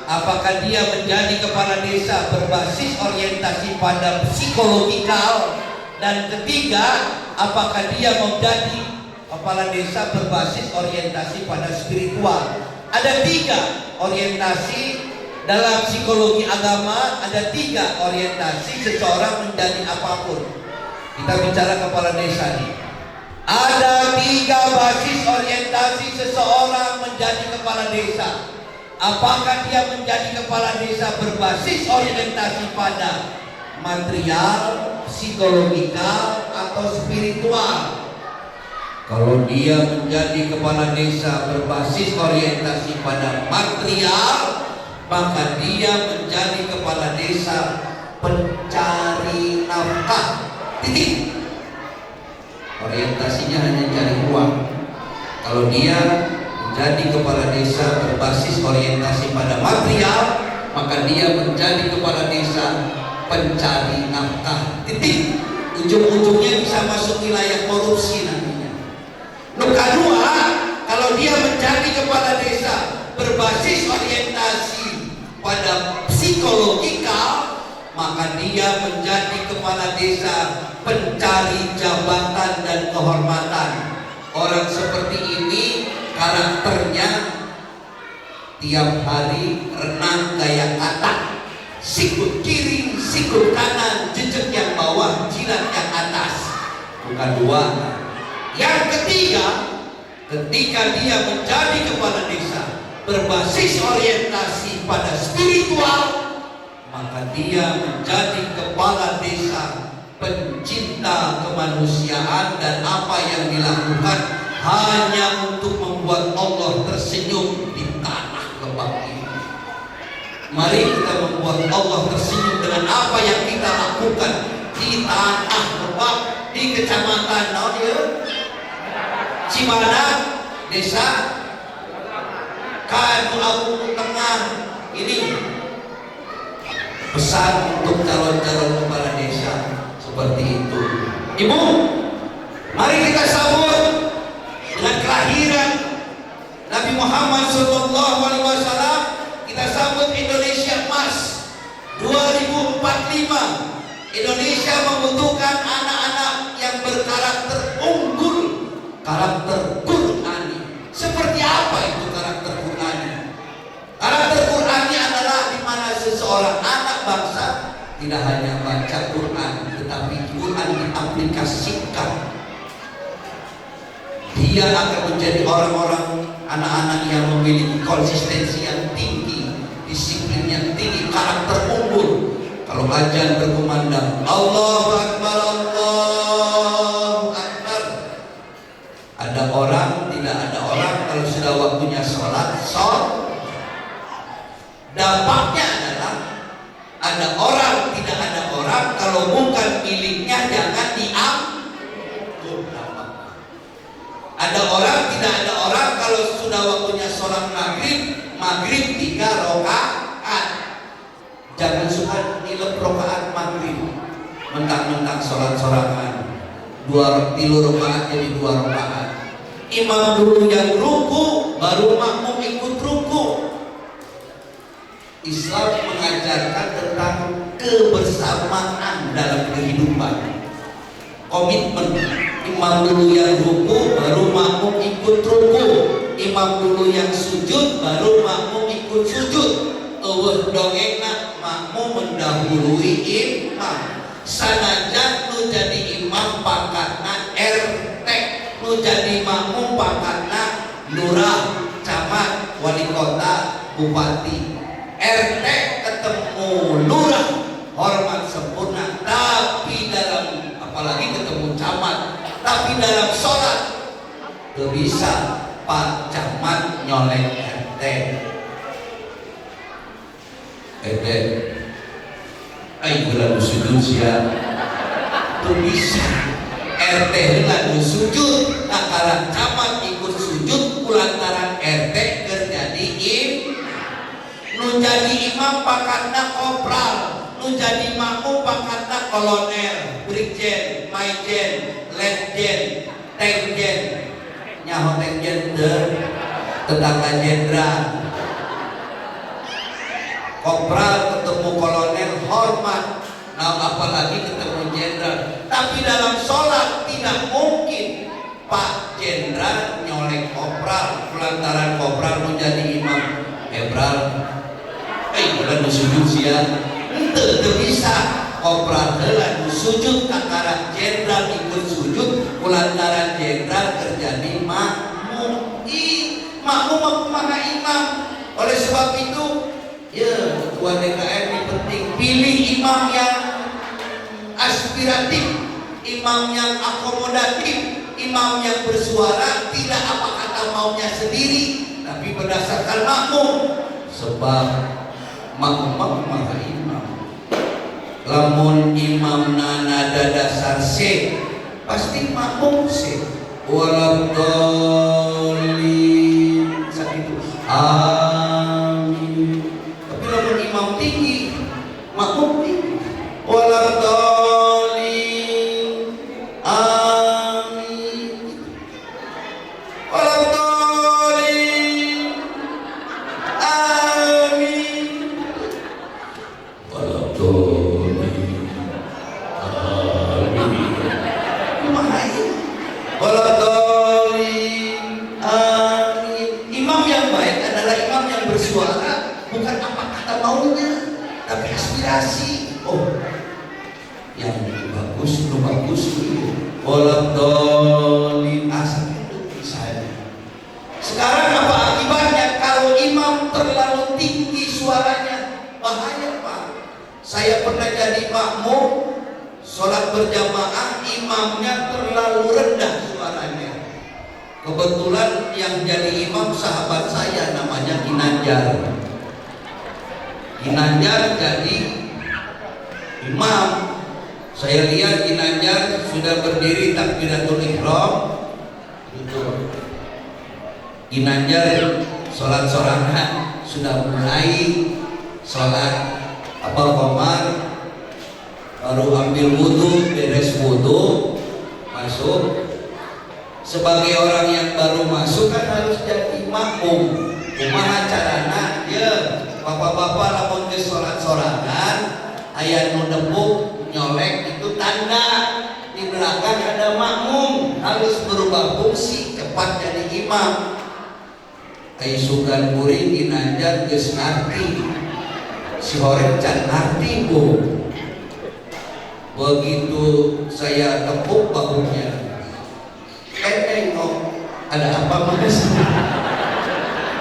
apakah dia menjadi kepala desa berbasis orientasi pada psikologikal? Dan ketiga, apakah dia menjadi kepala desa berbasis orientasi pada spiritual? Ada 3 orientasi dalam psikologi agama, ada 3 orientasi seseorang menjadi apapun. Kita bicara kepala desa nih. Ada 3 basis orientasi seseorang menjadi kepala desa. Apakah dia menjadi kepala desa berbasis orientasi pada material, psikologikal, atau spiritual? Kalau dia menjadi kepala desa berbasis orientasi pada material, maka dia menjadi kepala desa pencari nafkah. Titik. Orientasinya hanya cari uang. Kalau dia menjadi kepala desa berbasis orientasi pada material, maka dia menjadi kepala desa pencari nafkah. Titik. Ujung-ujungnya bisa masuk wilayah korupsi nantinya. Nu kadua, kalau dia berbasis orientasi pada psikologikal, maka dia menjadi kepala desa pencari jabatan dan kehormatan. Orang seperti ini karakternya tiap hari renang gaya katak, sikut kiri, sikut kanan, jejak yang bawah, jilat yang atas. Bukan dua. Yang ketiga, ketika dia menjadi kepala desa berbasis orientasi pada spiritual, maka dia menjadi kepala desa pencinta kemanusiaan, dan apa yang dilakukan hanya untuk membuat Allah tersenyum di tanah Lebak ini. Mari kita membuat Allah tersenyum dengan apa yang kita lakukan di tanah Lebak, di kecamatan Cibadak, desa Kadu Abu Tengah. Ini pesan untuk calon-calon kepala desa seperti itu. Ibu, mari kita sambut dengan kelahiran Nabi Muhammad SAW. Kita sambut Indonesia Emas 2045. Indonesia membutuhkan anak-anak yang berkarakter unggul, karakter Qur'ani. Seperti apa itu karakter Qur'ani? Karakter Qur'ani adalah di mana seseorang anak bangsa tidak hanya baca Quran, tetapi Quran diaplikasikan. Dia akan menjadi orang-orang, anak-anak yang memiliki konsistensi yang tinggi, disiplin yang tinggi, karakter unggul. Kalau azan berkumandang Allahu Akbar, Allahu Akbar, ada orang, tidak ada orang. Kalau sudah waktunya sholat, dampaknya adalah ada orang, tidak ada orang. Kalau bukan miliknya jangan diambil. Ada orang, tidak ada orang. Kalau sudah waktunya sholat maghrib, 3 rakaat. Jangan suka nilep rakaat maghrib, mentang-mentang sholat sorangan 3 rakaat jadi 2 rakaat. Imam dulu yang ruku, baru makmum ikut ruku. Islam mengajarkan tentang kebersamaan dalam kehidupan, komitmen. Imam dulu yang ruku, baru makmum ikut ruku. Imam dulu yang sujud, baru makmum ikut sujud. Dongengna makmum mendahului imam. Sanajan nu jadi imam pangkatna RT, nu jadi makmum pangkatna lurah, camat, wali kota, bupati. RT ketemu lurah hormat sempurna, tapi dalam, apalagi ketemu camat, tapi dalam sholat gak bisa Pak Camat nyolek RT. Ayo lalu sujud sia, tuh bisa RT lalu sujud, nah kalau camat ikut sujud kulantaran RT terjadi nu jadi imam pangkatna kopral, nu jadi makmum pangkatna kolonel, brigjen, maijen, letjen, tengjen, nyaho tengjen tetangga jenderal. Kopral ketemu kolonel hormat, nah apalagi ketemu jenderal. Tapi dalam sholat tidak mungkin Pak Jenderal nyolek kopral, lantaran kopral menjadi imam. Kopral, bulan sujud sia, itu bisa. Kopral bulan sujud, antara jenderal ikut sujud, lantaran jenderal terjadi makmum. Makmum mana imam. Oleh sebab itu, ya, ketua DKM ini penting. Pilih imam yang aspiratif, imam yang akomodatif, imam yang bersuara tidak apa kata maunya sendiri, tapi berdasarkan makmum. Sebab makmum maka imam. Lamun imam nada dasar C, pasti makmum C. Walau dolin sakitu. Amin. Imam tinggi, makmum tinggi. Walau dolin, amin. Walau dolin, Waladhdallin. Amin. Imam yang baik adalah imam yang bersuara bukan apa kata maunya, tapi aspirasi. Oh, yang bagus, lu bagus, waladhdallin. Asal itu misalnya. Sekarang apa akibatnya kalau imam terlalu tinggi suaranya? Bahaya, Pak. Saya pernah jadi makmum sholat berjamaah, imamnya terlalu rendah suaranya. Kebetulan yang jadi imam sahabat saya namanya Ginanjar. Ginanjar jadi imam. Saya lihat Ginanjar sudah berdiri takbiratul ihram. Ginanjar sholat sorangan sudah mulai sholat apal komar, baru ambil wudhu, beres wudhu, masuk. Sebagai orang yang baru masuk kan harus jadi makmum. Kumaha carana? Ya, bapak-bapak lamun ke sholat sorangan, aya nu nepuk nyolek itu tanda di belakang ada makmum, harus berubah fungsi cepat jadi imam. Ai sugan kuring Ginanjar geus ngarti, si horeng can ngarti bu. Begitu saya tepuk bahunya, nengok ada apa mas?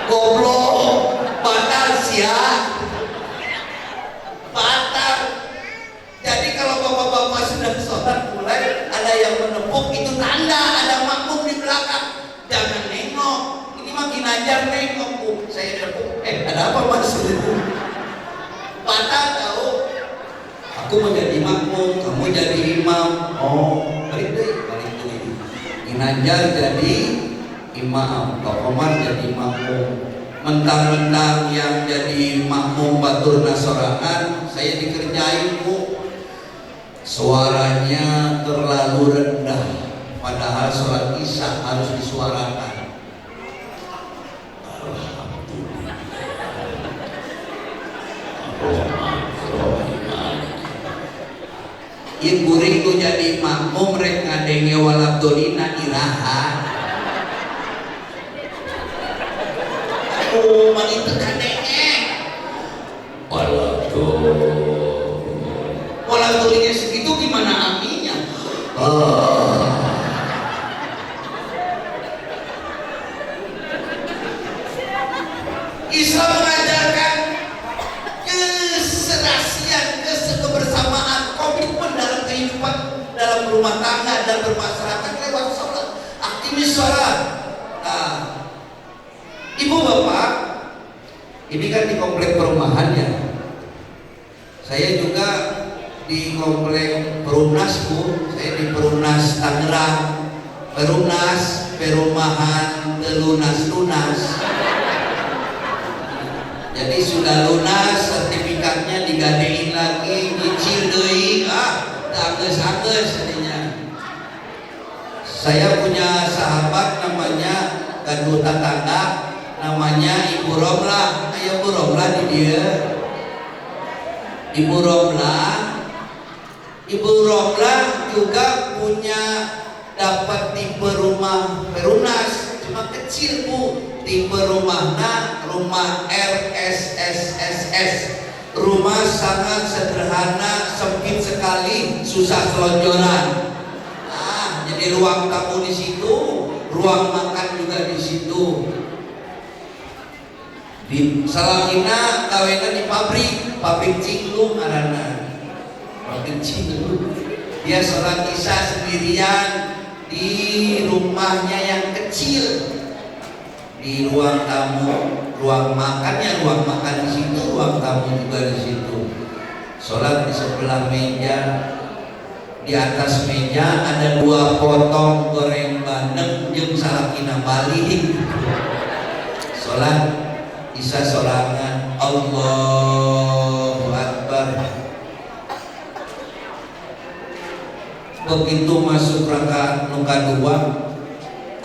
Goblok, batal sia, batal. Jadi kalau bapak-bapak sudah sholat mulai ada yang menepuk, itu tanda ada makmum di belakang. Jangan nengok, ini mah Ginanjar nengok bu. Saya tepuk, ada apa mas? Batal tahu. Aku menjadi makmum, kamu jadi imam. Oh, balik deh. Ginanjar jadi imam, Pak Komar jadi makmum. Mentang-mentang yang jadi makmum batur nasorangan, saya dikerjain bu. Suaranya terlalu rendah, padahal sholat isya harus disuarakan. Ieu kuring tu jadi makmum rek ngadenge waladhdallina iraha. Aduh, man itu kadenge. Waladhdallina segitu gimana aminnya? Islam mengajarkan keserasian, kebersamaan, komitmen dalam kehidupan, dalam rumah tangga dan bermasyarakat lewat sholat. Aktivis sholat. Nah, ibu bapak, ini kan di komplek perumahan ya. Saya juga di komplek Perumnas bu. Saya di Perumnas Tangerang. Perumnas perumahan lunas. Jadi sudah lunas, sertifikatnya digadein lagi, nyicil deui, anggeus jadinya. Saya punya sahabat namanya gadu tetangga, namanya Ibu Romlah. Ayo Bu Romlah di dia. Ibu Romlah juga punya dapat tipe rumah Perumnas, cuma kecil bu. Tipe rumahnya rumah RSSSS, rumah sangat sederhana, sempit sekali, susah selonjoran. Nah, jadi ruang tamu di situ, ruang makan juga di situ. Di Salangina kawena di pabrik Cinglung arana, pabrik Cinglung. Dia sholat isya sendirian di rumahnya yang kecil. Di ruang tamu, ruang makannya, ruang makan di situ, ruang tamu juga di situ. Sholat di sebelah meja, di atas meja ada 2 potong goreng bandeng jeung salakina balik. Sholat isya sorangan, Allahu Akbar. Begitu masuk rakaat nu kadua,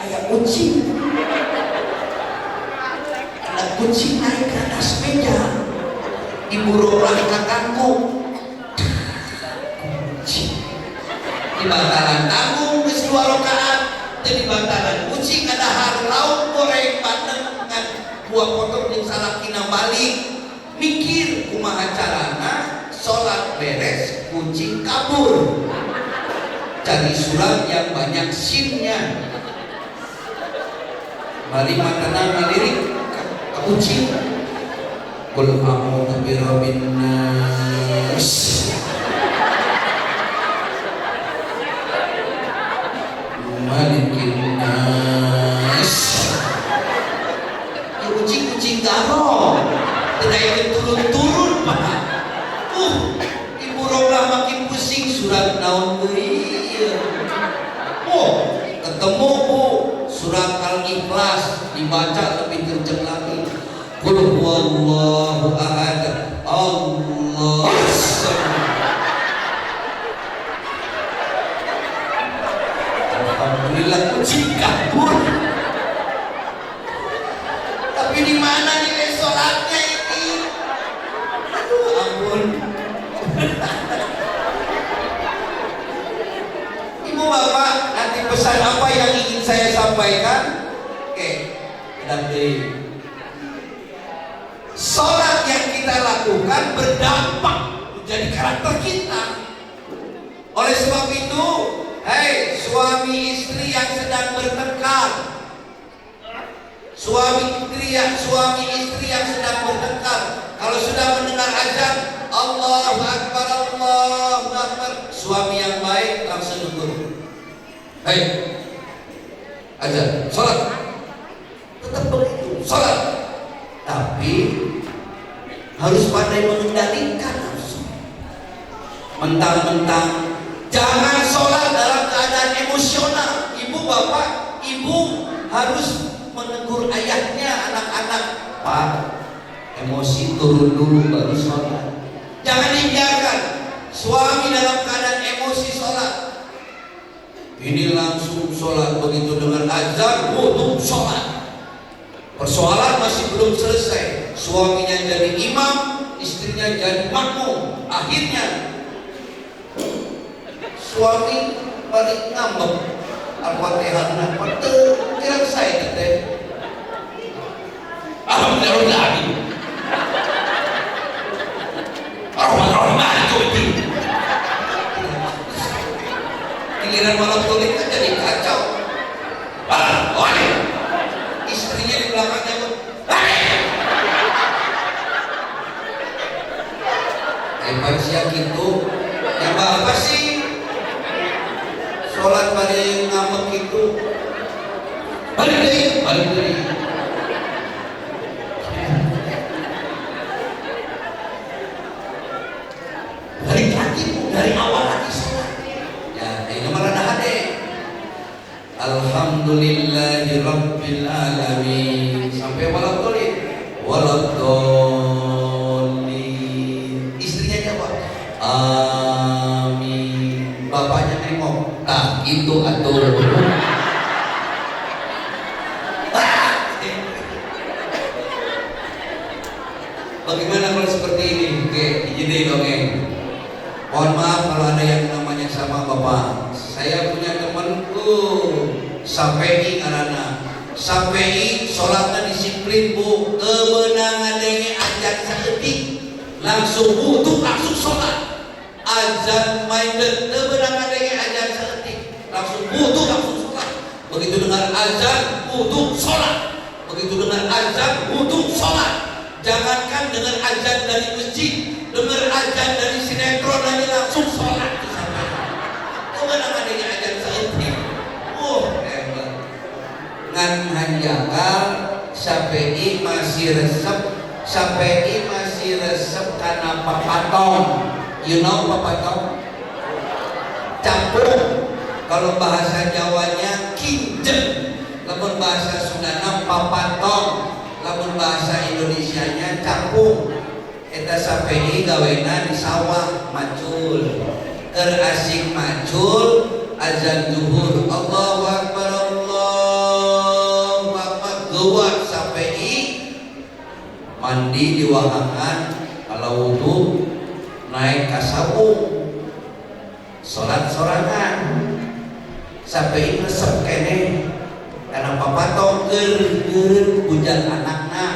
aya kucing. Kucing naik ke atas meja, Ibu Romlah kakakku, kucing di bantaran tanggung geus 2 rakaat, jadi bantaran kucing ada harlau goreng bandeng dengan buah potong yang salah kina balik mikir kumaha carana sholat beres kucing kabur cari surat yang banyak sinnya balik matanan ngalirik ke kucing kul a'udzu birabbin nas malikin nas ya kucing-kucing garong tidak ikut turun-turun pak ibu Rola makin pusing surat naon deui ketemu bu surat Al-Ikhlas dibaca lebih kenceng lagi qul huwallahu ahad Allahu samad alhamdulillah kucing kabur tapi di mana nilai sholatnya ini aduh ampun ibu bapak nanti pesan apa yang ingin saya sampaikan oke nanti sholat yang kita lakukan berdampak menjadi karakter kita oleh sebab itu hei suami istri yang sedang bertengkar suami istri yang sedang bertengkar kalau sudah mendengar azan Allahu Akbar Allahu Akbar suami yang baik langsung negur hei azan sholat tetap begitu sholat tapi harus pandai mengendalikan nafsu mentang-mentang jangan sholat dalam keadaan emosional ibu bapak ibu harus menegur ayahnya anak-anak pak emosi turun dulu baru sholat jangan dibiarkan suami dalam keadaan emosi sholat ini langsung sholat begitu dengan azan wudu sholat persoalan masih belum selesai suaminya jadi imam istrinya jadi makmum akhirnya suami balik ngambek Al-Fatihah nak kira saya teh alhamdulillah Ar-Rahman itu giliran malam tulis kan jadi kacau istrinya di belakangnya hebat siang gitu yang apa sih sholat pada yang ngambek itu balik dari lagi dari awal lagi sholat ya ini nomor ada hade alhamdulillahi rabbil alamin sampai waladhdallin istrinya jawab amin bapaknya nengok nah itu atur bagaimana kalau seperti ini oke jadi dongeng mohon maaf kalau ada yang namanya sama bapak saya punya temanku Sapei karena Sapei sholatnya disiplin bu kemenangan dengan ajan saeutik langsung wudu langsung sholat azan mainden kemenangan dengan ajan saeutik langsung wudu langsung sholat begitu dengar azan wudu sholat begitu dengar azan wudu sholat jangankan dengar azan dari masjid dengar azan dari sinetron aja langsung sholat kemenangan dengan ajan saeutik hebat ngan hanjakal Sapei masih resep karena papatong you know papatong campur kalau bahasa Jawanya kinjen lamun bahasa Sundana papatong lamun bahasa Indonesianya campur eta Sapei gawena di sawah macul keur asik macul azan zuhur Allahu Akbar Allahu Akbar geuwat Sapei mandi di wahangan kalau wudu naik ka sabung salat sorangan sampai resep kene karena papa tong ger hujan anaknya.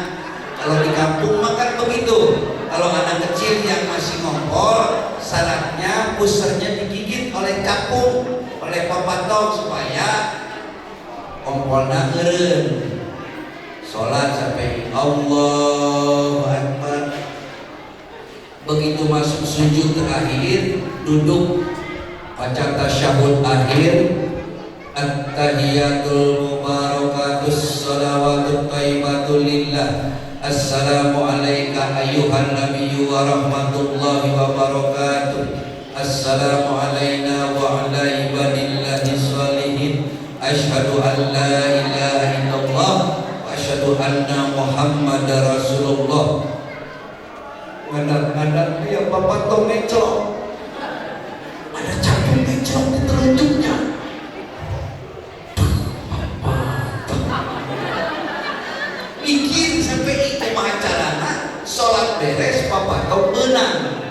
Kalau di kampung makan begitu. Kalau anak kecil yang masih ngompol, syaratnya pusernya digigit oleh capung, oleh papa tong supaya kompolna eureun. Sholat sampai Allahu Akbar. Begitu masuk sujud terakhir, duduk baca tasyahud akhir, at-tahiyatul mubarakatus salawatut thayyibatul lillah. Assalamu alayka ayyuhan nabiyyu wa rahmatullahi wa barakatuh. Assalamu alayna wa ala ibadillahi sholihin. Asyhadu an la ilaha illallah wa asyhadu anna Muhammadar Rasulullah. Kadang-kadang dia bapak tong ngecok, ada capung ngecok di telunjuknya. Mikir sampai itu acarana, sholat beres, papa tong menang.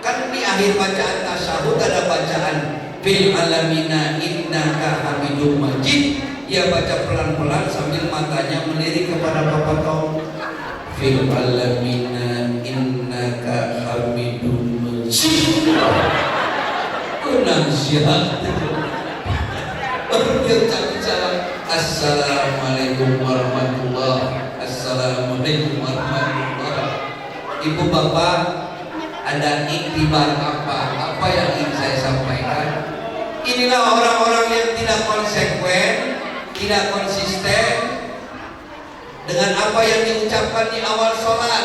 Kan di akhir bacaan tasyahud ada bacaan fil alamina innaka hamidum majid. Dia baca pelan-pelan sambil matanya melirik kepada papa tong. Fil alamina innaka hamidum majid. Kunang sihat. Berbicara assalamualaikum warahmatullah. Assalamualaikum warahmatullah. Ibu bapak, ada iktibar apa yang ingin saya sampaikan? Inilah orang-orang yang tidak konsekuen, tidak konsisten dengan apa yang diucapkan di awal sholat.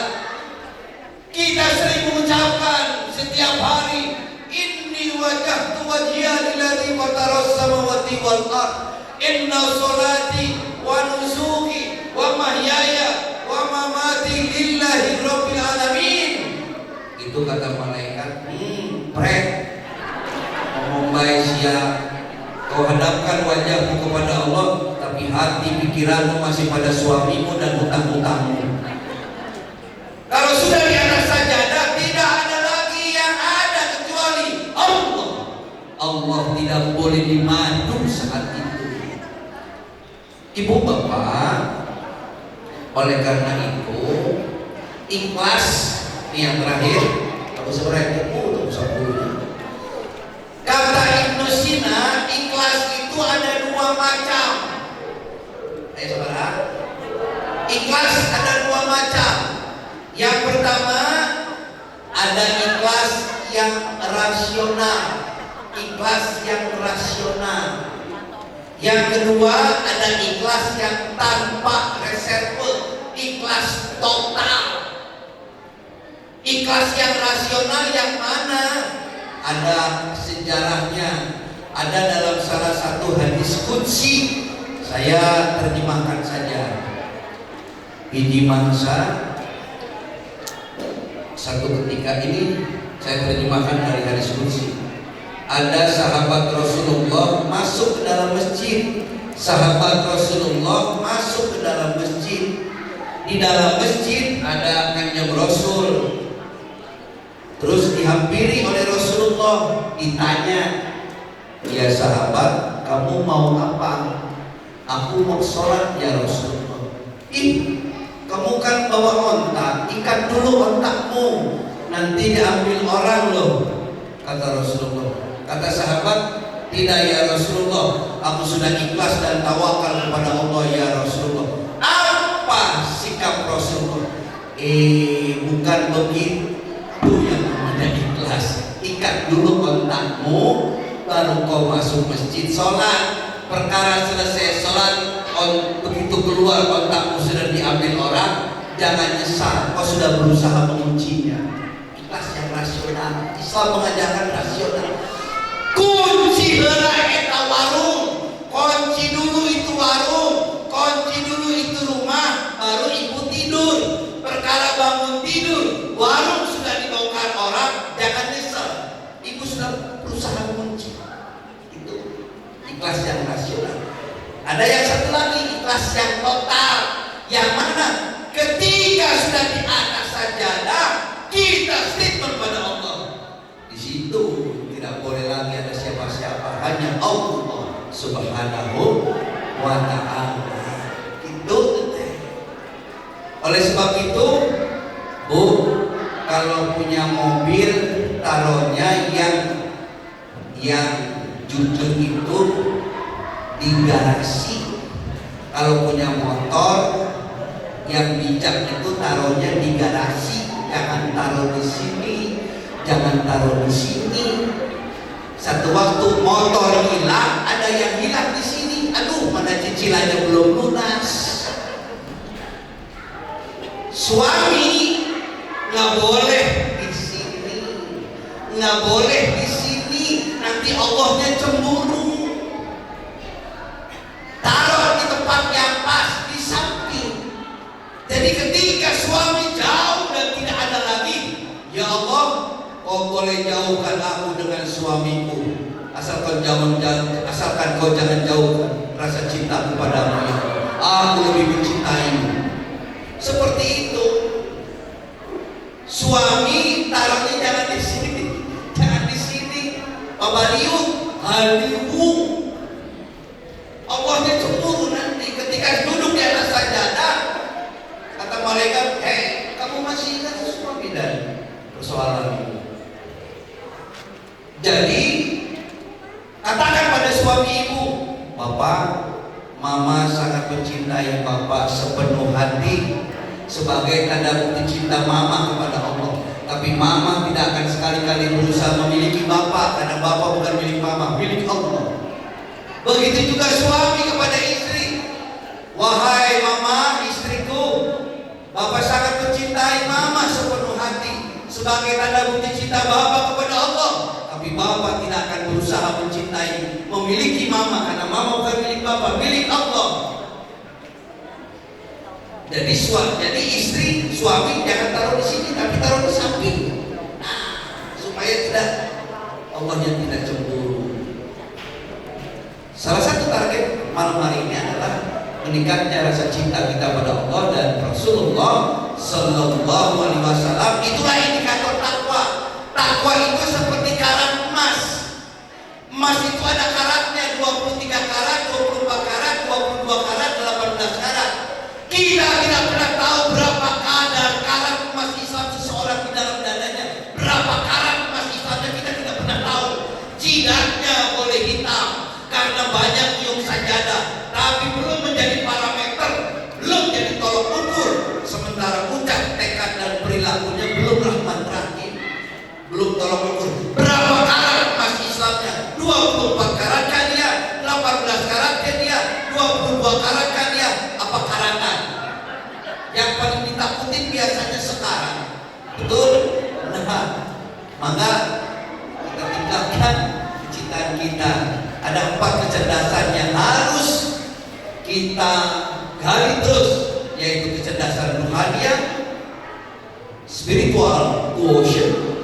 Kita sering mengucapkan setiap hari, inni wajjahtu wajhiya lilladzi fataras samawati wal ardh, inna sholati wa nusuki wa mahyaya wa mamati lillahi rabbil alamin. Itu kata malaikat, prek ngomong baik siap, kau hadapkan wajahmu kepada Allah, tapi hati pikiranmu masih pada suamimu dan hutang-hutangmu. Kalau sudah di atas sajadah, tidak ada lagi yang ada kecuali Allah. Allah tidak boleh dimadu saat itu. Ibu bapak, oleh karena itu ikhlas ini yang terakhir. Aku sebenarnya itu sebelumnya. Kata Ibnu Sina, ikhlas itu ada dua macam. Ayo saudara, ikhlas ada dua macam. Yang pertama ada ikhlas yang rasional, ikhlas yang rasional. Yang kedua ada ikhlas yang tanpa reserve, ikhlas total. Ikhlas yang rasional yang mana? Ada sejarahnya, ada dalam salah satu hadis qudsi. Saya terjemahkan saja. Biji mangsa, satu ketika ini saya terjemahkan dari hadis qudsi. Ada sahabat Rasulullah masuk ke dalam masjid. Sahabat Rasulullah masuk ke dalam masjid. Di dalam masjid ada kanjeng Rasul. Terus dihampiri oleh Rasulullah, ditanya, ya sahabat, kamu mau apa? Aku mau sholat ya Rasulullah. Kamu kan bawa ontak, ikat dulu ontakmu, nanti diambil orang loh, kata Rasulullah. Kata sahabat, tidak ya Rasulullah, aku sudah ikhlas dan tawakal kepada Allah ya Rasulullah. Apa sikap Rasulullah? Bukan begitu yang namanya ikhlas. Ikat dulu kontakmu, baru kau masuk masjid sholat. Perkara selesai sholat, begitu keluar kontakmu sudah diambil orang, jangan nyesal, kau sudah berusaha menguncinya. Ikhlas yang rasional. Islam mengajarkan rasional. Kunci heula eta warung, kunci dulu itu warung, kunci dulu itu rumah, baru ibu tidur. Perkara bangun tidur, warung sudah dibongkar orang, jangan nyesel. Ibu sudah berusaha mengunci. Itu ikhlas yang rasional. Ada yang satu lagi, ikhlas yang total. Yang mana? Ketika sudah di atas sajadah, kita statement pada Allah. Di situ tidak boleh lagi ada siapa-siapa, hanya Allah Subhanahu wa ta'ala. Itu. Oleh sebab itu, Bu, kalau punya mobil taruhnya yang jujur itu di garasi. Kalau punya motor yang bijak itu taruhnya di garasi, jangan taruh di sini, jangan taruh di sini. Satu waktu motor hilang, ada yang hilang di sini. Aduh, mana cicilannya belum lunas. Suami nggak boleh di sini, nggak boleh di sini. Nanti Allahnya cemburu. Taruh di tempat yang pas di samping. Jadi ketika suami jauh dan tidak ada lagi, ya Allah, Kau boleh jauhkan aku dengan suamiku, asalkan kau jangan jauhkan rasa cinta kepadamu. Ya, aku lebih mencintaimu. Seperti itu. Suami taruhnya jangan di sini, jangan di sini. Pabaliu, haliu. Allahnya cemburu nanti ketika duduk di atas sajadah. Kata malaikat, kamu masih ingat suami dan persoalan. Jadi katakan pada suami ibu, Bapak, Mama sangat mencintai Bapak sepenuh hati sebagai tanda bukti cinta Mama kepada Allah. Tapi Mama tidak akan sekali-kali berusaha memiliki Bapak, karena Bapak bukan milik Mama, milik Allah. Begitu juga suami kepada istri. Wahai Mama, istriku, Bapak sangat mencintai Mama sepenuh hati sebagai tanda bukti cinta Bapak kepada Allah. Tapi Bapak tidak akan berusaha mencintai, memiliki Mama, karena Mama bukan milik Bapak, milik Allah. Jadi suami jangan taruh di sini, tapi taruh di samping. Supaya tidak Allah yang tidak cemburu. Salah satu target malam hari ini adalah meningkatnya rasa cinta kita pada Allah dan Rasulullah Sallallahu Alaihi Wasallam. Itulah indikator takwa. Takwa itu seperti karat emas. Emas itu ada karatnya 23 karat, 24 karat, 22 karat, 18 karat. Kita tidak pernah tahu berapa kadar karat emas Islam seseorang di dalam dadanya. Berapa karat emas Islamnya kita tidak pernah tahu. Jidatnya boleh hitam karena banyak yang sajadah, tapi belum menjadi parameter, belum jadi tolok ukur. Sementara ucap, tekad dan perilakunya belum rahmat rahim, belum tolok ukur. Berapa karat emas Islamnya? 24 karat kan dia, 18 karat kan dia, 22 karat kan dia. Apa karatan? Yang paling ditakutin biasanya sekarang, betul? Nah, maka kita tinggalkan kecintaan kita. Ada 4 kecerdasan yang harus kita gali terus, yaitu kecerdasan rohaniah, spiritual quotient,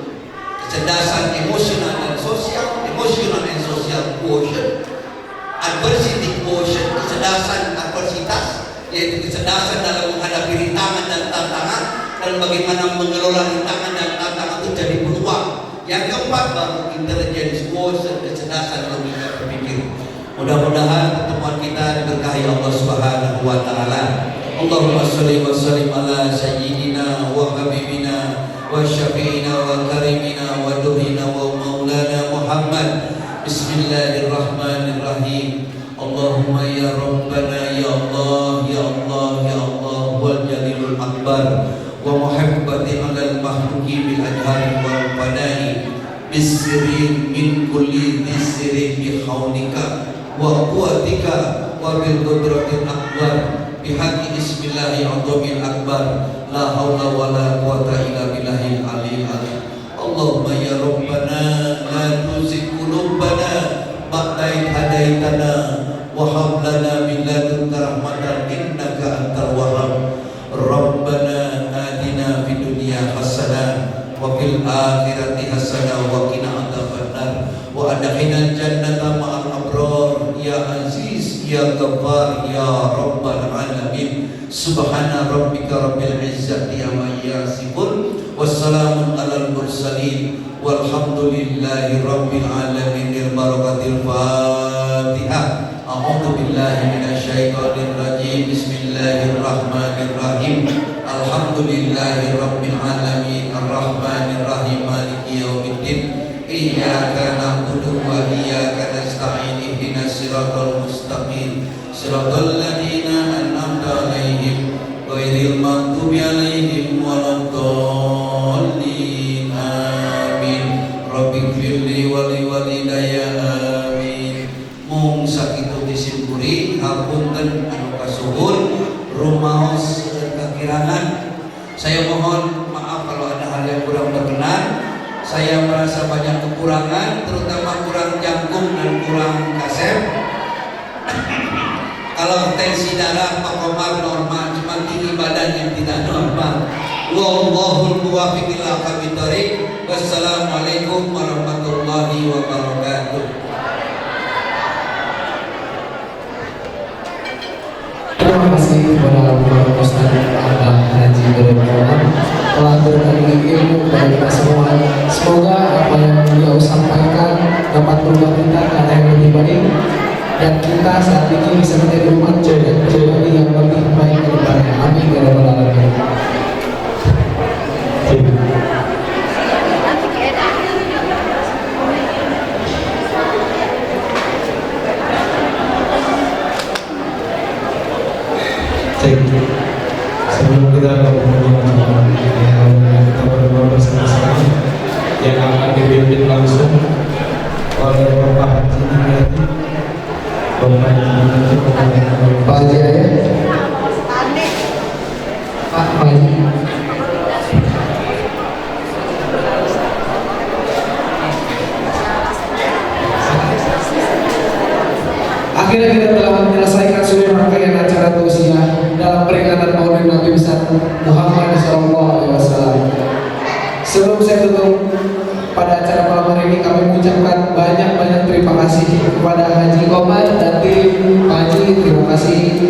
kecerdasan emosional dan sosial, emotional and social quotient, adversity quotient, kecerdasan adversitas, yaitu kecerdasan dalam menghadapi rintangan dan tantangan, dan bagaimana mengelola rintangan dan tantangan itu jadi peluang. Yang keempat baru intelligence quotient, kecerdasan logika berpikir. Mudah-mudahan pertemuan kita diberkahi Allah Subhanahu wa taala. Allahumma shalli wa sallim ala sayyidina wa habibina wa syafi'ina wa karimina wa duhina wa maulana Muhammad. Bismillahirrahmanirrahim. Allahumma ya Rabbana ya Allah ya Allah ya Allah wal jalilul akbar wa muhabbati alal mahruki bil adhari wal fadai bisirin min kulli disirin bi khawnika wa quwatika wa bil qudratil akbar bihaqi ismillahi azamil akbar la hawla wa la quwata illa billahil aliyil azim. Allahumma ya Rabbana la tuzigh qulubana ba'da idh hadaitana wa hab lana min ladunka rahmatan innaka antal wahhab. Rabbana atina fid dunya hasanah wa fil akhirati hasanah wa qina adzabannar wa adkhilna jannata ma'al abrar ya aziz ya ghaffar ya rabbal alamin. Subhana rabbika rabbil izzati amma yasifun wassalamun alal mursalin walhamdulillahi rabbil alamin. Barakatil Fatihah. billahi minasyaitonir rajim. Bismillahirrahmanirrahim. Alhamdulillahi rabbil alamin arrahmanir rahim maliki yaumiddin. Iyyaka na'budu wa iyyaka nasta'in. Ihdinas siratal mustaqim. Siratal ladzina an'amta 'alaihim ghairil maghdubi 'alaihim waladdallin. Amin. Rabbighfirli wa liwalidayya. Amin. Mung sakitu disimpuri hapunten anu kasuhun rumaos kekirangan. Saya mohon maaf kalau ada hal yang kurang berkenan. Saya merasa banyak kekurangan, terutama kurang jangkung dan kurang kasep. Kalau tensi darah Pak Komar normal, cuma tinggi badan yang tidak normal. Wallahul muwaffiq ila aqwamit thoriq. Wassalamualaikum warahmatullahi wabarakatuh. Terima kasih kepada Bapak Ustaz Abah Haji Berdoa telah berbagi ilmu kepada kita semua. Semoga apa yang beliau sampaikan dapat berubah kita ke arah yang lebih baik, dan kita saat ini bisa menjadi umat pribadi yang lebih baik ke depannya. Amin ya rabbal alamin. Sebelum kita mengucapkan kita berdoa bersama-sama yang akan dipimpin langsung oleh Bapak Haji Dimyati, Bapak Pak Haji ya? Pak Haji. Akhirnya kita telah menyelesaikan seluruh rangkaian acara tausiah dalam peringatan Maulid Nabi besar Muhammad SAW. Sebelum saya tutup pada acara malam hari ini, kami mengucapkan banyak terima kasih kepada Haji Komar dan tim Haji. Terima kasih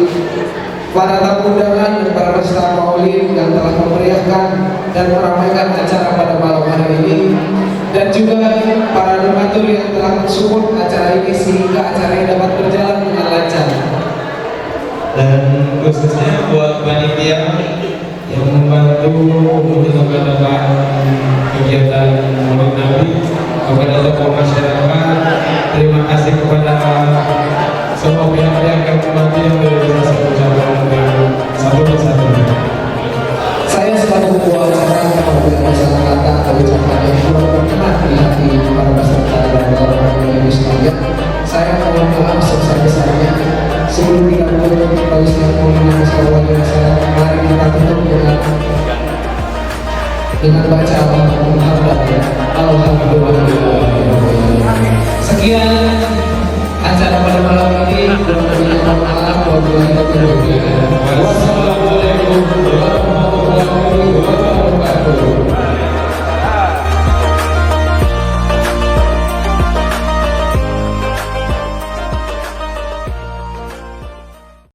para tamu undangan dan para peserta Maulid yang telah memeriahkan dan meramaikan acara pada malam hari ini, dan juga para donatur yang telah mensupport acara ini sehingga acara ini dapat berjalan dengan lancar. Dan khususnya buat panitia yang membantu untuk mengadakan kegiatan Maulid Nabi, kepada tokoh masyarakat, terima kasih kepada semua pihak yang membantu yang berusaha satu persatu. Saya selaku ketua acara apabila salah kata atau ucapan yang kurang berkenan di hati para peserta dan para pengunjung sekalian, saya mohon maaf sebesar-besarnya. Sebelum kita menutup tausiah Maulid Nabi SAW, mari kita tutup dengan baca Alhamdulillah. Sekian acara pada malam ini. Mohon maaf apabila ada